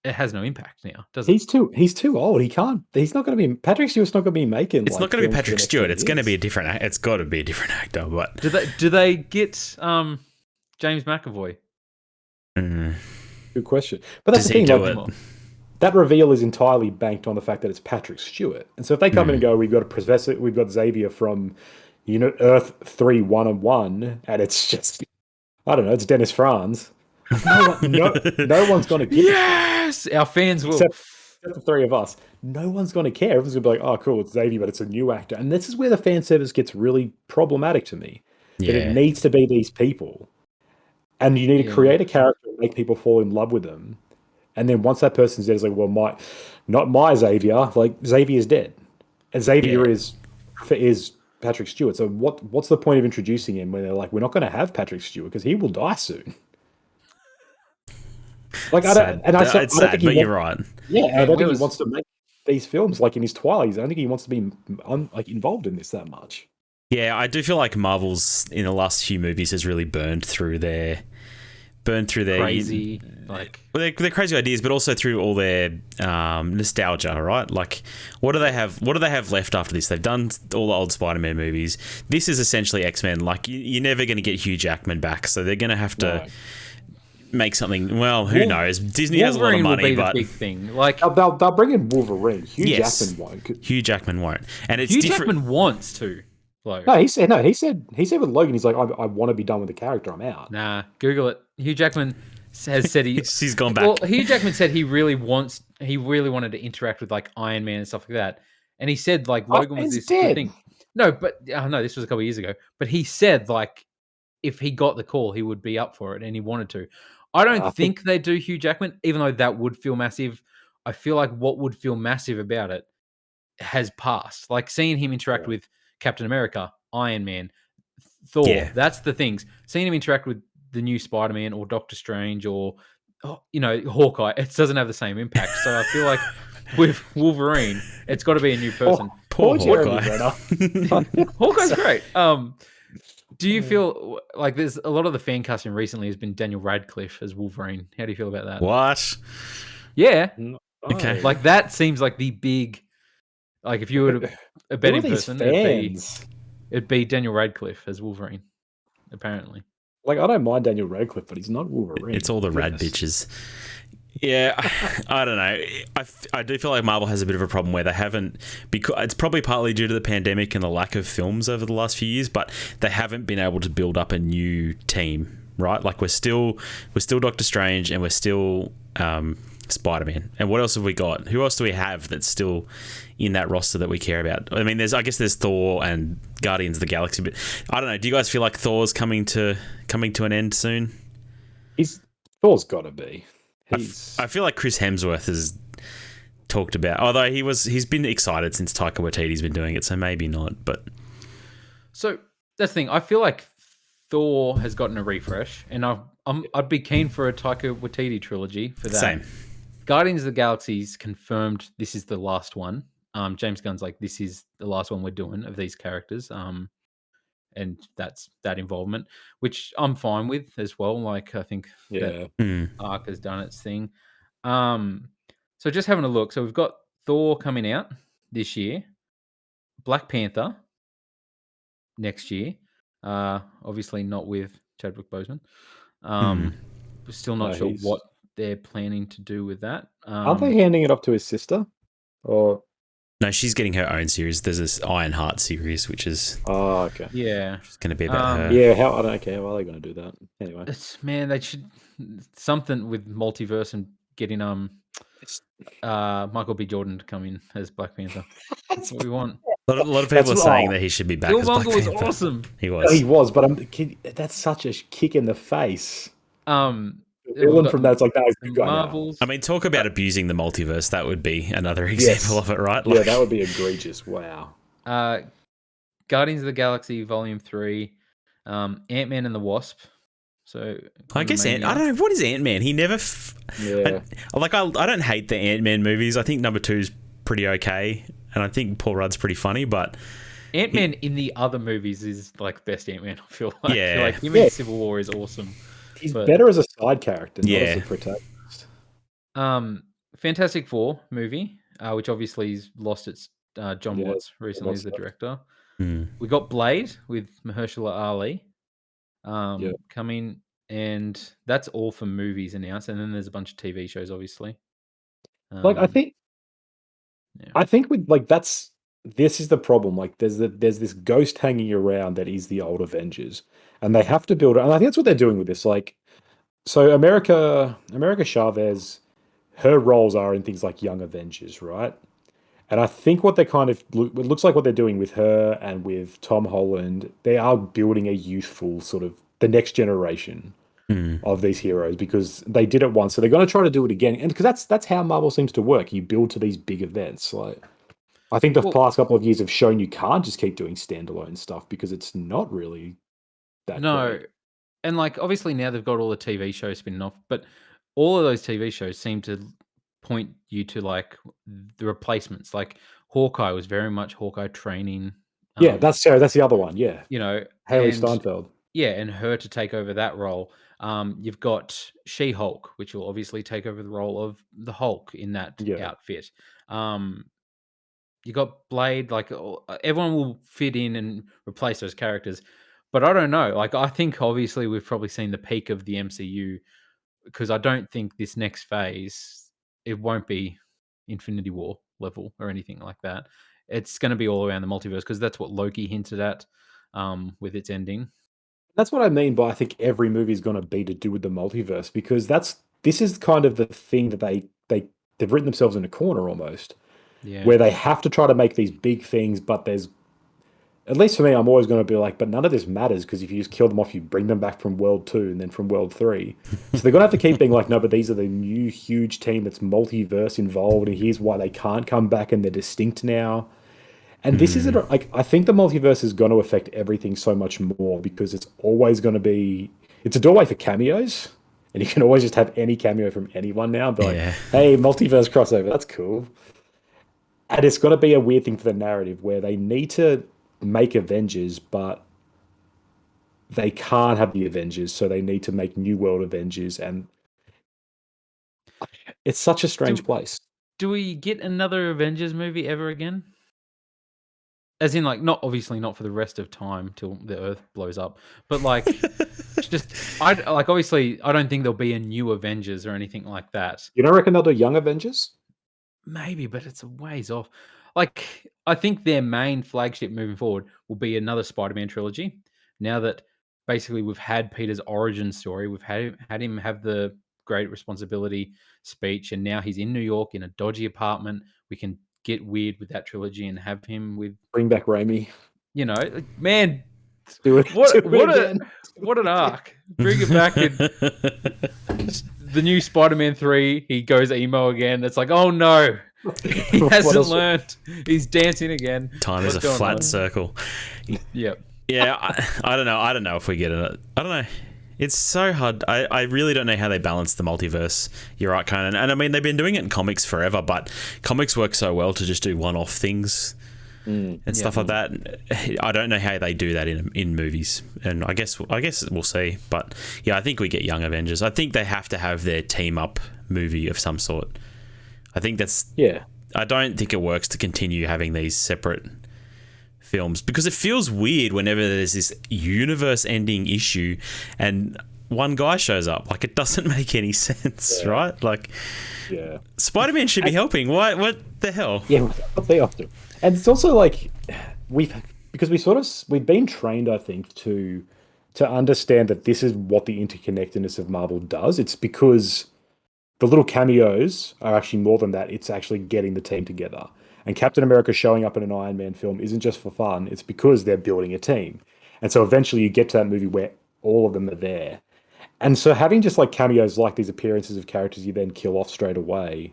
has no impact now, does it? He's too old. He's not going to be, Patrick Stewart's not going to be making. It's not going to be Patrick Stewart. It's going to be a different. It's got to be a different actor. But do they get James McAvoy? Good question. But that's the thing. Like, that reveal is entirely banked on the fact that it's Patrick Stewart. And so if they come in and go, we've got Xavier from Earth 3-1-1, and it's just, I don't know, it's Dennis Franz. No one's going to get it. Yes, our fans will. Except the three of us. No one's going to care. Everyone's going to be like, oh, cool, it's Xavier, but it's a new actor. And this is where the fan service gets really problematic to me. That it needs to be these people. And you need to create a character and make people fall in love with them. And then once that person's dead, it's like, well, not my Xavier. Like, Xavier's dead. And Xavier is Patrick Stewart. So what's the point of introducing him when they're like, we're not going to have Patrick Stewart because he will die soon. Like, it's sad, but you're right. Yeah, I don't think he wants to make these films like in his Twilight. I don't think he wants to be involved in this that much. Yeah, I do feel like Marvel's in the last few movies has really burned through their crazy their crazy ideas, but also through all their nostalgia, right? Like, what do they have left after this? They've done all the old Spider-Man movies. This is essentially X-Men. Like, you're never going to get Hugh Jackman back, so they're going to have to make something. Well, who knows? Disney has a lot of money, will be but the big thing. Like, they'll bring in Wolverine. Jackman won't. Hugh Jackman won't, and it's Hugh different. Jackman wants to. No, he said with Logan, he's like, I want to be done with the character. I'm out. Nah, Google it. Hugh Jackman has said he's gone back. Well, Hugh Jackman said he really wanted to interact with like Iron Man and stuff like that. And he said like Logan was this thing. No, but no, this was a couple of years ago. But he said like if he got the call, he would be up for it and he wanted to. I don't think they do Hugh Jackman, even though that would feel massive. I feel like what would feel massive about it has passed. Like seeing him interact with Captain America, Iron Man, Thor. Yeah. That's the things. Seeing him interact with the new Spider-Man or Doctor Strange or Hawkeye, it doesn't have the same impact. So I feel like with Wolverine, it's got to be a new person. Poor Hawkeye. Hawkeye's great. Do you feel like there's a lot of the fan casting recently has been Daniel Radcliffe as Wolverine? How do you feel about that? What? Yeah. Okay. Like that seems like the big. Like if you were a betting person, it'd be Daniel Radcliffe as Wolverine. Apparently, like I don't mind Daniel Radcliffe, but he's not Wolverine. It's all the rad bitches. Yeah, I don't know. I do feel like Marvel has a bit of a problem where they haven't, because it's probably partly due to the pandemic and the lack of films over the last few years, but they haven't been able to build up a new team, right? Like we're still Doctor Strange and we're still Spider-Man. And what else have we got? Who else do we have that's still in that roster that we care about? I mean, I guess there's Thor and Guardians of the Galaxy, but I don't know. Do you guys feel like Thor's coming to an end soon? Thor's got to be. I feel like Chris Hemsworth has talked about, although he's been excited since Taika Waititi's been doing it, so maybe not. But so that's the thing. I feel like Thor has gotten a refresh, and I'd be keen for a Taika Waititi trilogy for that. Same. Guardians of the Galaxy's confirmed this is the last one. James Gunn's like, this is the last one we're doing of these characters. And that's that involvement, which I'm fine with as well. Like I think that arc has done its thing. So just having a look. So we've got Thor coming out this year, Black Panther next year. Obviously not with Chadwick Boseman. We're still not sure what they're planning to do with that. Aren't they handing it off to his sister? Or no, she's getting her own series. There's this Ironheart series, which is okay. Yeah, it's going to be about her. Yeah, I don't care how are they going to do that anyway. They should something with multiverse and getting Michael B. Jordan to come in as Black Panther. That's what we want. A lot of people are saying that he should be back. Killmonger was awesome. He was. He was, but that's such a kick in the face. The villain from that's like that is good Marvels. I mean, talk about abusing the multiverse. That would be another example of it, right? Yeah, that would be egregious. Wow. Guardians of the Galaxy Volume 3, Ant-Man and the Wasp. So I guess I don't know, what is Ant-Man? He never. I don't hate the Ant-Man movies. I think number 2 is pretty okay, and I think Paul Rudd's pretty funny, but Ant-Man in the other movies is like best Ant-Man. I feel like. Yeah. Like him in Civil War is awesome. He's better as a side character, not as a protagonist. Fantastic Four movie, which obviously has lost its John Watts recently as the director. We got Blade with Mahershala Ali coming, and that's all for movies announced. And then there's a bunch of TV shows, obviously. I think with that's this is the problem. Like, there's this ghost hanging around that is the old Avengers, and they have to build it. And I think that's what they're doing with this. Like, so America Chavez, her roles are in things like Young Avengers, right? And I think what they kind of it looks like what they're doing with her and with Tom Holland, they are building a youthful sort of the next generation Hmm. of these heroes because they did it once, so they're going to try to do it again. And because that's how Marvel seems to work. You build to these big events. Like I think the Well, past couple of years have shown you can't just keep doing standalone stuff because it's not really that no, great. and like obviously now they've got all the TV shows spinning off, but all of those TV shows seem to point you to like the replacements. Like Hawkeye was very much Hawkeye training, Yeah, um, that's the other one. Yeah, you know, Haley and Steinfeld. yeah, and her to take over that role. You've got She-Hulk, which will obviously take over the role of the Hulk in that Yeah. outfit. Um, you got Blade, like everyone will fit in and replace those characters. But I don't know. Like I think obviously we've probably seen the peak of the MCU because I don't think this next phase it won't be Infinity War level or anything like that. It's going to be all around the multiverse because that's what Loki hinted at with its ending. That's what I mean by I think every movie is going to be to do with the multiverse because this is kind of the thing that they've written themselves in a corner almost, Yeah. where they have to try to make these big things, but there's at least for me, I'm always going to be like, but none of this matters because if you just kill them off, you bring them back from World 2 and then from World 3. So they're going to have to keep being like, no, but these are the new huge team that's multiverse involved, and here's why they can't come back and they're distinct now. And this Hmm. isn't like I think the multiverse is going to affect everything so much more because it's always going to be it's a doorway for cameos, and you can always just have any cameo from anyone now and be like, Yeah. hey, multiverse crossover, that's cool. And it's got to be a weird thing for the narrative where they need to make Avengers, but they can't have the Avengers, so they need to make New World Avengers, and it's such a strange Do place. do we get another Avengers movie ever again? As in, like, not obviously not for the rest of time till the Earth blows up, but like, just I like obviously I don't think there'll be a new Avengers or anything like that. You don't reckon they'll do Young Avengers? Maybe, but it's a ways off. Like, I think their main flagship moving forward will be another Spider-Man trilogy. Now that basically we've had Peter's origin story, we've had him have the great responsibility speech, and now he's in New York in a dodgy apartment. We can get weird with that trilogy and have him with, Bring back Raimi. like, man, Do it. what Do it what a again. what an arc. Bring it back in the new Spider-Man 3, he goes emo again. It's like, oh no, he What hasn't else? learned. He's dancing again. Time is a What's going flat on? circle. Yep. Yeah, I don't know. I don't know if we get it. I don't know. It's so hard. I really don't know how they balance the multiverse. You're right, Conan. And I mean, they've been doing it in comics forever, but comics work so well to just do one-off things and stuff like that. I don't know how they do that in movies, and I guess we'll see. But yeah, I think we get Young Avengers. I think they have to have their team up movie of some sort. I think that's. Yeah. I don't think it works to continue having these separate films because it feels weird whenever there's this universe-ending issue and one guy shows up. Like, it doesn't make any sense, right? Like, Yeah. Spider-Man should be helping. Why? What the hell? Yeah, what they often. And it's also like because we've been trained, I think, to understand that this is what the interconnectedness of Marvel does. It's because the little cameos are actually more than that. It's actually getting the team together. And Captain America showing up in an Iron Man film isn't just for fun. It's because they're building a team. And so eventually you get to that movie where all of them are there. And so having just like cameos like these appearances of characters you then kill off straight away,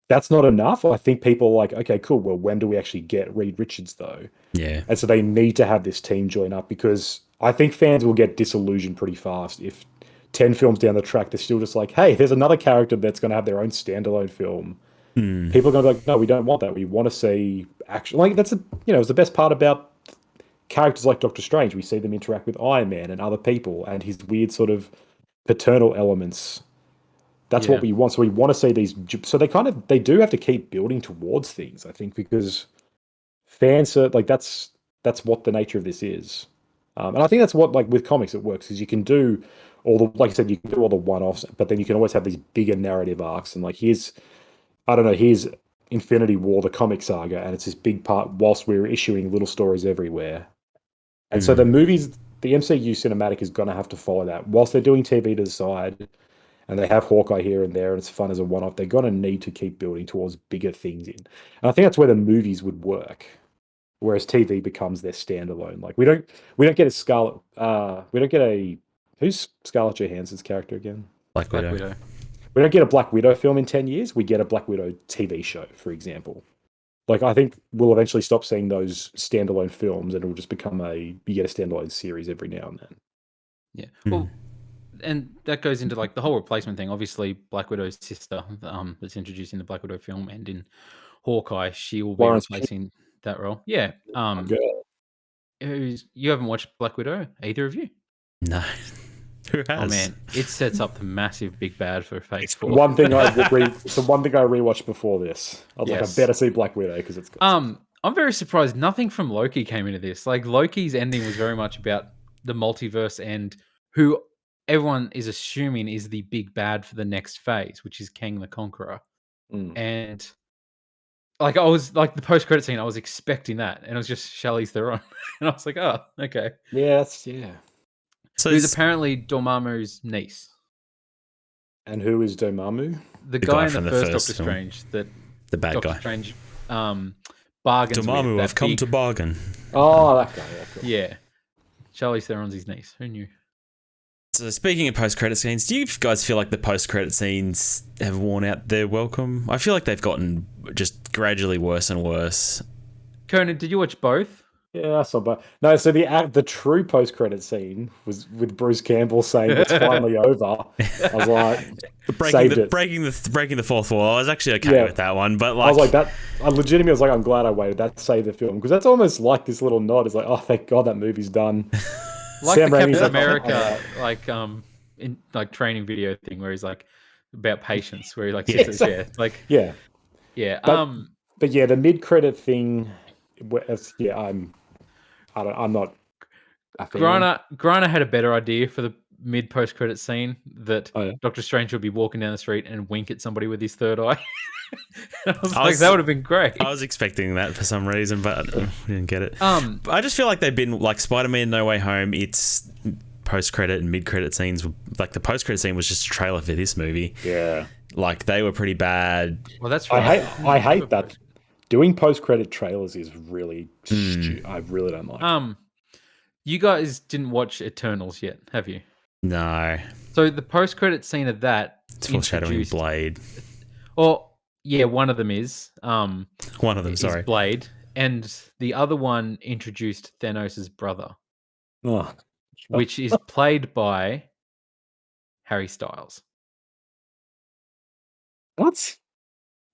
that's not enough. I think people are like, okay, cool. Well, when do we actually get Reed Richards though? Yeah. And so they need to have this team join up because I think fans will get disillusioned pretty fast if 10 films down the track, they're still just like, hey, there's another character that's going to have their own standalone film. People are going to be like, no, we don't want that. We want to see action. Like, it's the best part about characters like Doctor Strange. We see them interact with Iron Man and other people and his weird sort of paternal elements. That's Yeah. what we want. So we want to see these. So they do have to keep building towards things, I think, because fans are like, that's what the nature of this is. And I think that's what, like with comics, it works is you can do all the, like I said, you can do all the one-offs, but then you can always have these bigger narrative arcs. And like, here's Infinity War, the comic saga, and it's this big part whilst we're issuing little stories everywhere. And so the movies, the MCU cinematic is going to have to follow that. Whilst they're doing TV to the side, and they have Hawkeye here and there, and it's fun as a one-off, they're going to need to keep building towards bigger things in. And I think that's where the movies would work, whereas TV becomes their standalone. Like we don't get a Scarlet, we don't get a who's Scarlett Johansson's character again? Black Widow. We don't get a Black Widow film in 10 years. We get a Black Widow TV show, for example. Like, I think we'll eventually stop seeing those standalone films and it'll just become you get a standalone series every now and then. Yeah. Well, and that goes into like the whole replacement thing. Obviously, Black Widow's sister, that's introduced in the Black Widow film and in Hawkeye, she will be replacing that role. Yeah. You haven't watched Black Widow, either of you? No. Who has? Oh man, it sets up the massive big bad for Phase 4. One thing I rewatched before this. I was like, I better see Black Widow because it's good. I'm very surprised nothing from Loki came into this. Like Loki's ending was very much about the multiverse and who everyone is assuming is the big bad for the next phase, which is Kang the Conqueror. And like I was like the post-credit scene, I was expecting that, and it was just Charlize Theron, and I was like, oh, okay, yeah. So who's apparently Dormammu's niece. And who is Dormammu? The guy in the first Doctor Strange, the bad Doctor guy. Strange bargains Dormammu, with. I've come to bargain. Oh, that guy. Yeah, cool. Yeah. Charlize Theron's his niece. Who knew? So speaking of post-credit scenes, do you guys feel like the post-credit scenes have worn out their welcome? I feel like they've gotten just gradually worse and worse. Conan, did you watch both? Yeah, I saw both. No, so the true post-credit scene was with Bruce Campbell saying it's finally over. I was like, breaking the fourth wall. I was actually okay with that one, but like, I was like that. I legitimately was like, I'm glad I waited. That saved the film because that's almost like this little nod. It's like, oh, thank God that movie's done. Like Sam the Captain America, in like training video thing where he's like about patience, where he like sits in his chair. Like, yeah. But yeah, the mid-credit thing. I'm not. Grana had a better idea for the mid post credit scene that Doctor Strange would be walking down the street and wink at somebody with his third eye. I was like, that would have been great. I was expecting that for some reason, but I didn't get it. I just feel like they've been like Spider-Man No Way Home. It's post credit and mid credit scenes. Like the post credit scene was just a trailer for this movie. Yeah, like they were pretty bad. Well, that's right. I hate that. Doing post-credit trailers is really stupid. I really don't like. You guys didn't watch Eternals yet, have you? No. So the post-credit scene of that, it's foreshadowing Blade. Or yeah, one of them is. One of them, sorry, Blade, and the other one introduced Thanos' brother, which is played by Harry Styles. What?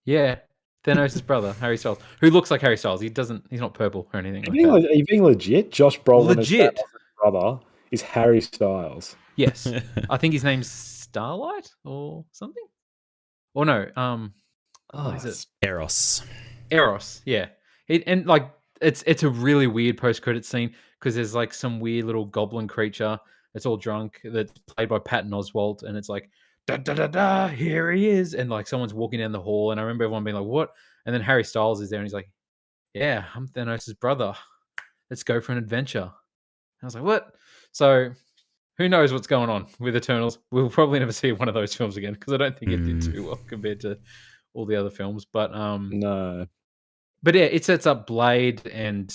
Yeah. Thanos' brother, Harry Styles, who looks like Harry Styles. He's not purple or anything. Are you being legit? Josh Brolin's brother is Harry Styles. Yes, I think his name's Starlight or something. Or no, what is it? Eros. Yeah. It's a really weird post-credit scene because there's like some weird little goblin creature that's all drunk that's played by Patton Oswalt, and it's like, da da da da, here he is, and like someone's walking down the hall, and I remember everyone being like, what? And then Harry Styles is there and he's like, yeah, I'm Thanos' brother, let's go for an adventure. I was like, what? So who knows what's going on with Eternals? We'll probably never see one of those films again because I don't think it did too well compared to all the other films. But no, but yeah, it sets up Blade and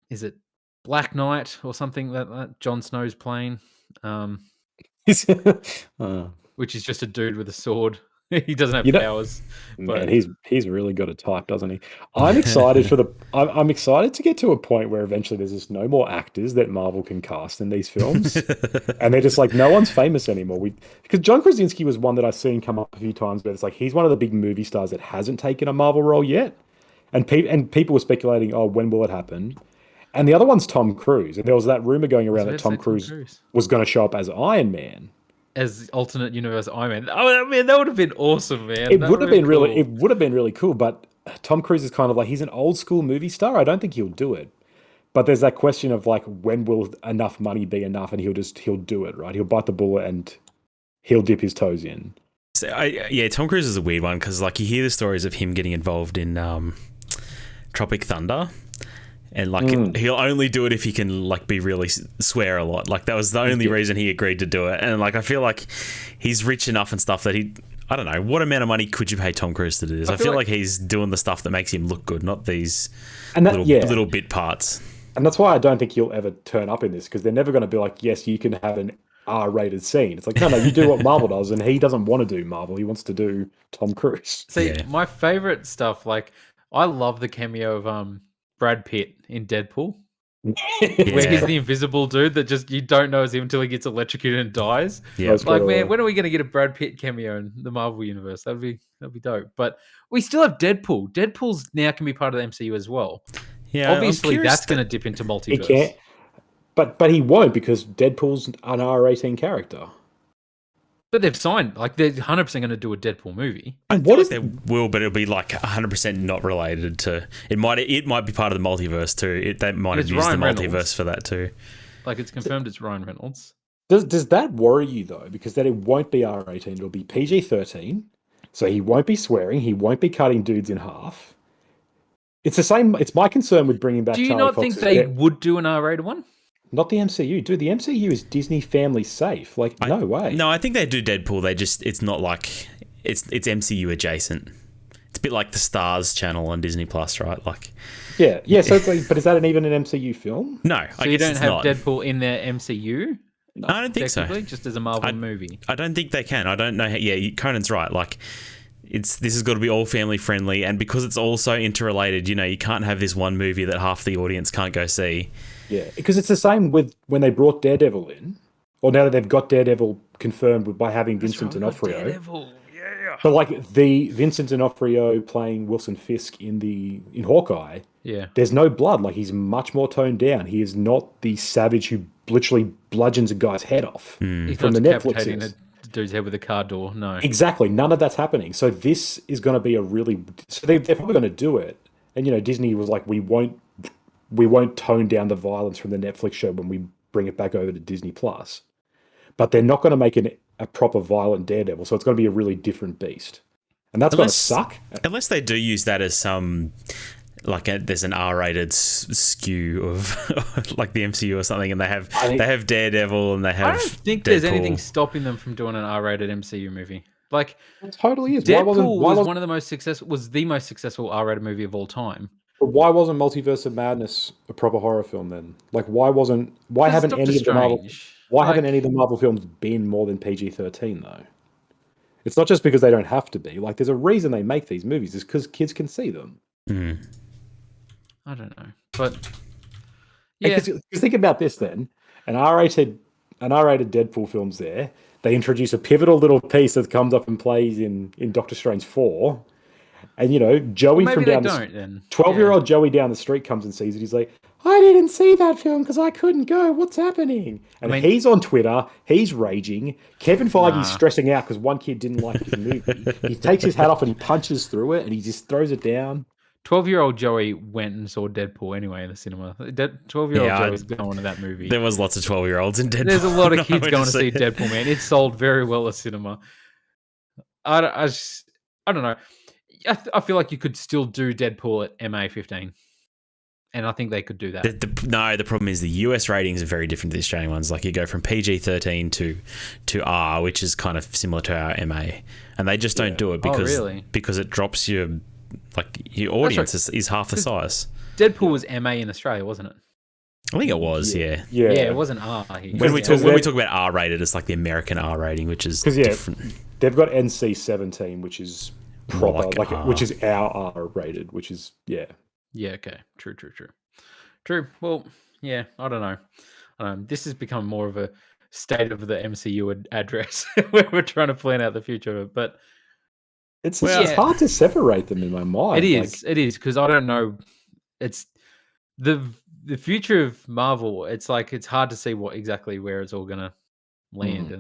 is it Black Knight or something that Jon Snow's playing, which is just a dude with a sword. He doesn't have powers. Man, he's really got a type, doesn't he? I'm excited I'm excited to get to a point where eventually there's just no more actors that Marvel can cast in these films, and they're just like, no one's famous anymore. Because John Krasinski was one that I've seen come up a few times, but it's like he's one of the big movie stars that hasn't taken a Marvel role yet, and people were speculating, oh, when will it happen? And the other one's Tom Cruise, and there was that rumor going around that Tom Cruise was going to show up as Iron Man. As alternate universe Iron Man. Oh man, that would have been awesome, man. It would have been really cool, but Tom Cruise is kind of like, he's an old school movie star. I don't think he'll do it. But there's that question of like, when will enough money be enough, and he'll do it, right? He'll bite the bullet and he'll dip his toes in. So Tom Cruise is a weird one because like you hear the stories of him getting involved in Tropic Thunder, and like he'll only do it if he can like be really swear a lot. Like that was the only reason he agreed to do it. And like I feel like he's rich enough and stuff that I don't know, what amount of money could you pay Tom Cruise to do this? I feel like he's doing the stuff that makes him look good, not these little bit parts. And that's why I don't think he'll ever turn up in this, because they're never going to be like, yes, you can have an R-rated scene. It's like, no, you do what Marvel does, and he doesn't want to do Marvel. He wants to do Tom Cruise. See, my favorite stuff, like, I love the cameo of Brad Pitt in Deadpool, where he's the invisible dude that just you don't know is him until he gets electrocuted and dies. Yeah, like, man, when are we going to get a Brad Pitt cameo in the Marvel universe? That'd be dope. But we still have Deadpool. Deadpool's now can be part of the MCU as well. Yeah, obviously that's going to dip into multiverse. He can't, but he won't, because Deadpool's an R-18 character. But they've signed, like, they're 100% going to do a Deadpool movie. And what if they will, but it'll be like 100% not related to. It might be part of the multiverse too. They might have used the multiverse for that too. Like, it's confirmed it's Ryan Reynolds. Does that worry you though? Because then it won't be R-18. It'll be PG-13. So he won't be swearing. He won't be cutting dudes in half. It's the same. It's my concern with bringing back. Do you not think they would do an R-rated one? Not the MCU, dude. The MCU is Disney family safe. Like, no way. No, I think they do Deadpool. It's not like it's MCU adjacent. It's a bit like the Stars channel on Disney Plus, right? Like, yeah. So it's like, but is that even an MCU film? No, so you don't have Deadpool in their MCU. No, I don't think so. Just as a Marvel movie. I don't think they can. I don't know. Conan's right. Like, this has got to be all family friendly, and because it's all so interrelated, you can't have this one movie that half the audience can't go see. Yeah, because it's the same with when they brought Daredevil in, or now that they've got Daredevil confirmed by having Vincent D'Onofrio. Daredevil, yeah. But like the Vincent D'Onofrio playing Wilson Fisk in Hawkeye, there's no blood. Like, he's much more toned down. He is not the savage who literally bludgeons a guy's head off He's from not the Netflix. a dude's head with a car door. No, exactly. None of that's happening. So this is going to be they're probably going to do it. And Disney was like, we won't tone down the violence from the Netflix show when we bring it back over to Disney Plus. But they're not going to make a proper violent Daredevil, so it's going to be a really different beast. And that's going to suck. Unless they do use that as some, there's an R-rated skew of like the MCU or something, and they have Daredevil and they have I don't think Deadpool. There's anything stopping them from doing an R-rated MCU movie. Like, it totally is. Deadpool was the most successful R-rated movie of all time. But why wasn't Multiverse of Madness a proper horror film then? Like, why haven't any of the Marvel films been more than PG-13 though? It's not just because they don't have to be. Like, there's a reason they make these movies. It's because kids can see them. I don't know, but yeah. Because think about this then: an R-rated Deadpool film's there. They introduce a pivotal little piece that comes up and plays in Doctor Strange 4. And Joey from down the street, 12-year-old Joey down the street comes and sees it. He's like, I didn't see that film because I couldn't go. What's happening? And he's on Twitter. He's raging. Kevin Feige's stressing out because one kid didn't like his movie. He takes his hat off and he punches through it and he just throws it down. 12-year-old Joey went and saw Deadpool anyway in the cinema. 12-year-old Joey's going to that movie. There was lots of 12-year-olds in Deadpool. There's a lot of kids going to see Deadpool, man. It sold very well at cinema. I don't know. I feel like you could still do Deadpool at MA15. And I think they could do that. The problem is the US ratings are very different to the Australian ones. Like, you go from PG-13 to R, which is kind of similar to our MA. And they just don't do it because it drops your audience is half the size. Deadpool was MA in Australia, wasn't it? I think it was, yeah. Yeah, it wasn't R. When we talk about R rated, it's like the American R rating, which is different. They've got NC-17, which is proper, which is our R rated, which is Yeah, okay. True. Well, yeah, I don't know. This has become more of a state of the MCU address where we're trying to plan out the future, but it's hard to separate them in my mind. It is because I don't know. It's the future of Marvel. It's like it's hard to see where it's all gonna land.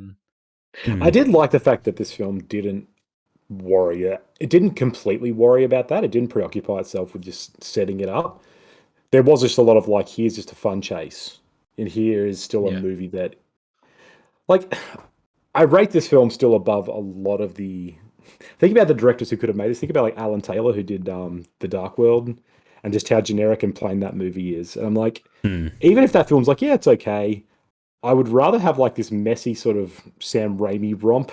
And I did like the fact that this film didn't completely worry about that. It didn't preoccupy itself with just setting it up. There was just a lot of here's just a fun chase, and here is still a movie that, I rate this film still above a lot of the. Think about the directors who could have made this. Think about like Alan Taylor, who did The Dark World, and just how generic and plain that movie is. And I'm like, even if that film's like, yeah, it's okay, I would rather have like this messy sort of Sam Raimi romp.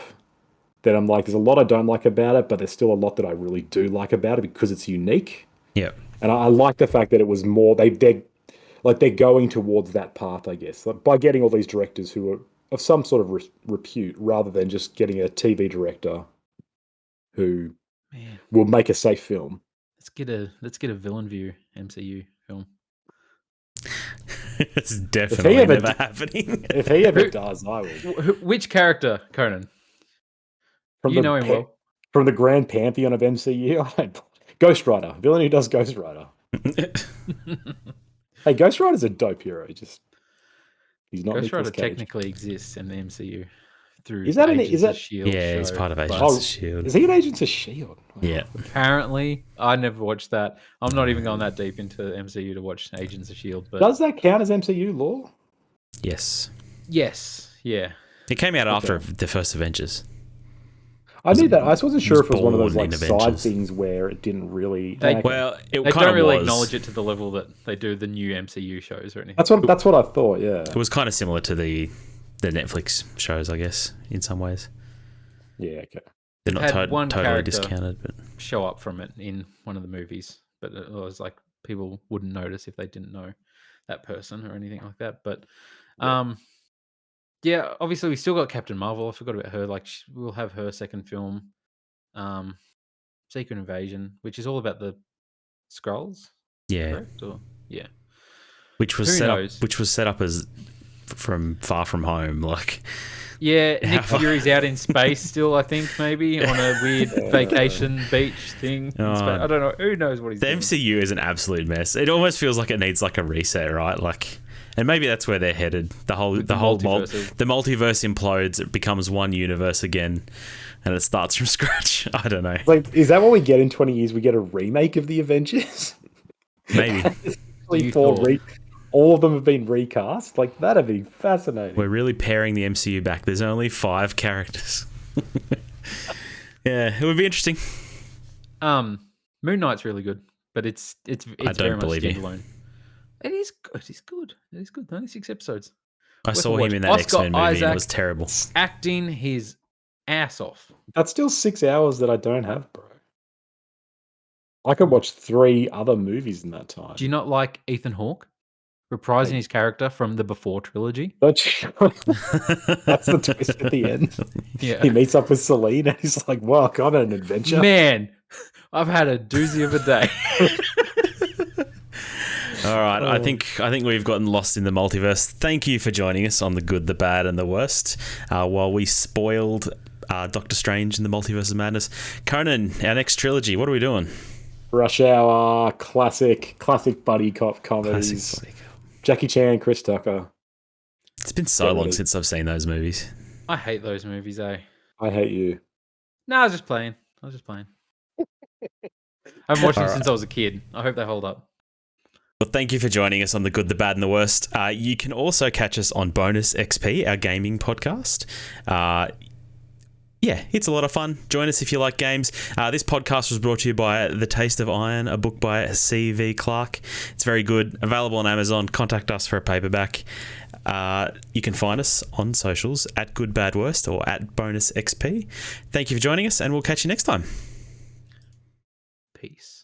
That I'm like, there's a lot I don't like about it, but there's still a lot that I really do like about it because it's unique. Yeah. And I like the fact that it was more they're going towards that path, I guess, like, by getting all these directors who are of some sort of repute, rather than just getting a TV director who will make a safe film. Let's get a villain view MCU film. It's definitely never happening. If he ever does, I will. Which character, Conan? You know him well. From the Grand Pantheon of MCU, Ghost Rider, villain who does Ghost Rider. Hey, Ghost Rider's a dope hero. He's not. Ghost Rider technically exists in the MCU through is that Shield. Yeah, he's part of Agents of Shield. Is he an Agents of Shield? Wow. Yeah. Apparently, I never watched that. I'm not even going that deep into MCU to watch Agents of Shield. But does that count as MCU lore? Yes. Yes. Yeah. It came out after the first Avengers. I knew that. I just wasn't sure if it was one of those like Avengers. side things where it didn't really. They don't really was. Acknowledge it to the level that they do the new MCU shows or anything. That's what I thought. Yeah, it was kind of similar to the Netflix shows, I guess, in some ways. Yeah, okay. They're not totally discounted, but show up from it in one of the movies, but it was like people wouldn't notice if they didn't know that person or anything like that. But yeah, obviously we still got Captain Marvel. I forgot about her. Like we'll have her second film, Secret Invasion, which is all about the Skrulls. Yeah, correct? Yeah. Which was set up as from Far From Home, like. Yeah, Nick Fury's out in space still, I think, maybe, on a weird vacation beach thing. I don't know. Who knows what he's doing? The MCU is an absolute mess. It almost feels like it needs like a reset, right? Like, and maybe that's where they're headed. The multiverse implodes, it becomes one universe again, and it starts from scratch. I don't know. Like, is that what we get in 20 years? We get a remake of the Avengers? Maybe. All of them have been recast. Like, that'd be fascinating. We're really paring the MCU back. There's only 5 characters. Yeah, it would be interesting. Moon Knight's really good, but it's very much standalone. It is good. It's good. It is good. Only 6 episodes. I saw him in that X-Men movie and it was terrible. Acting his ass off. That's still 6 hours that I don't have, bro. I could watch 3 other movies in that time. Do you not like Ethan Hawke? Reprising his character from the Before trilogy. That's the twist at the end. Yeah. He meets up with Celine and he's like, wow, I got an adventure. Man, I've had a doozy of a day. All right, I think we've gotten lost in the multiverse. Thank you for joining us on The Good, the Bad, and the Worst. While we spoiled Doctor Strange in the Multiverse of Madness. Conan, our next trilogy, what are we doing? Rush Hour, classic buddy cop comedies. Jackie Chan, Chris Tucker. It's been so long since I've seen those movies. I hate those movies, eh? I hate you. No, I was just playing. I haven't watched them since I was a kid. I hope they hold up. Well, thank you for joining us on The Good, the Bad, and the Worst. You can also catch us on Bonus XP, our gaming podcast. Yeah, it's a lot of fun. Join us if you like games. This podcast was brought to you by The Taste of Iron, a book by C.V. Clarke. It's very good. Available on Amazon. Contact us for a paperback. You can find us on socials at Good, Bad, Worst or at Bonus XP. Thank you for joining us, and we'll catch you next time. Peace.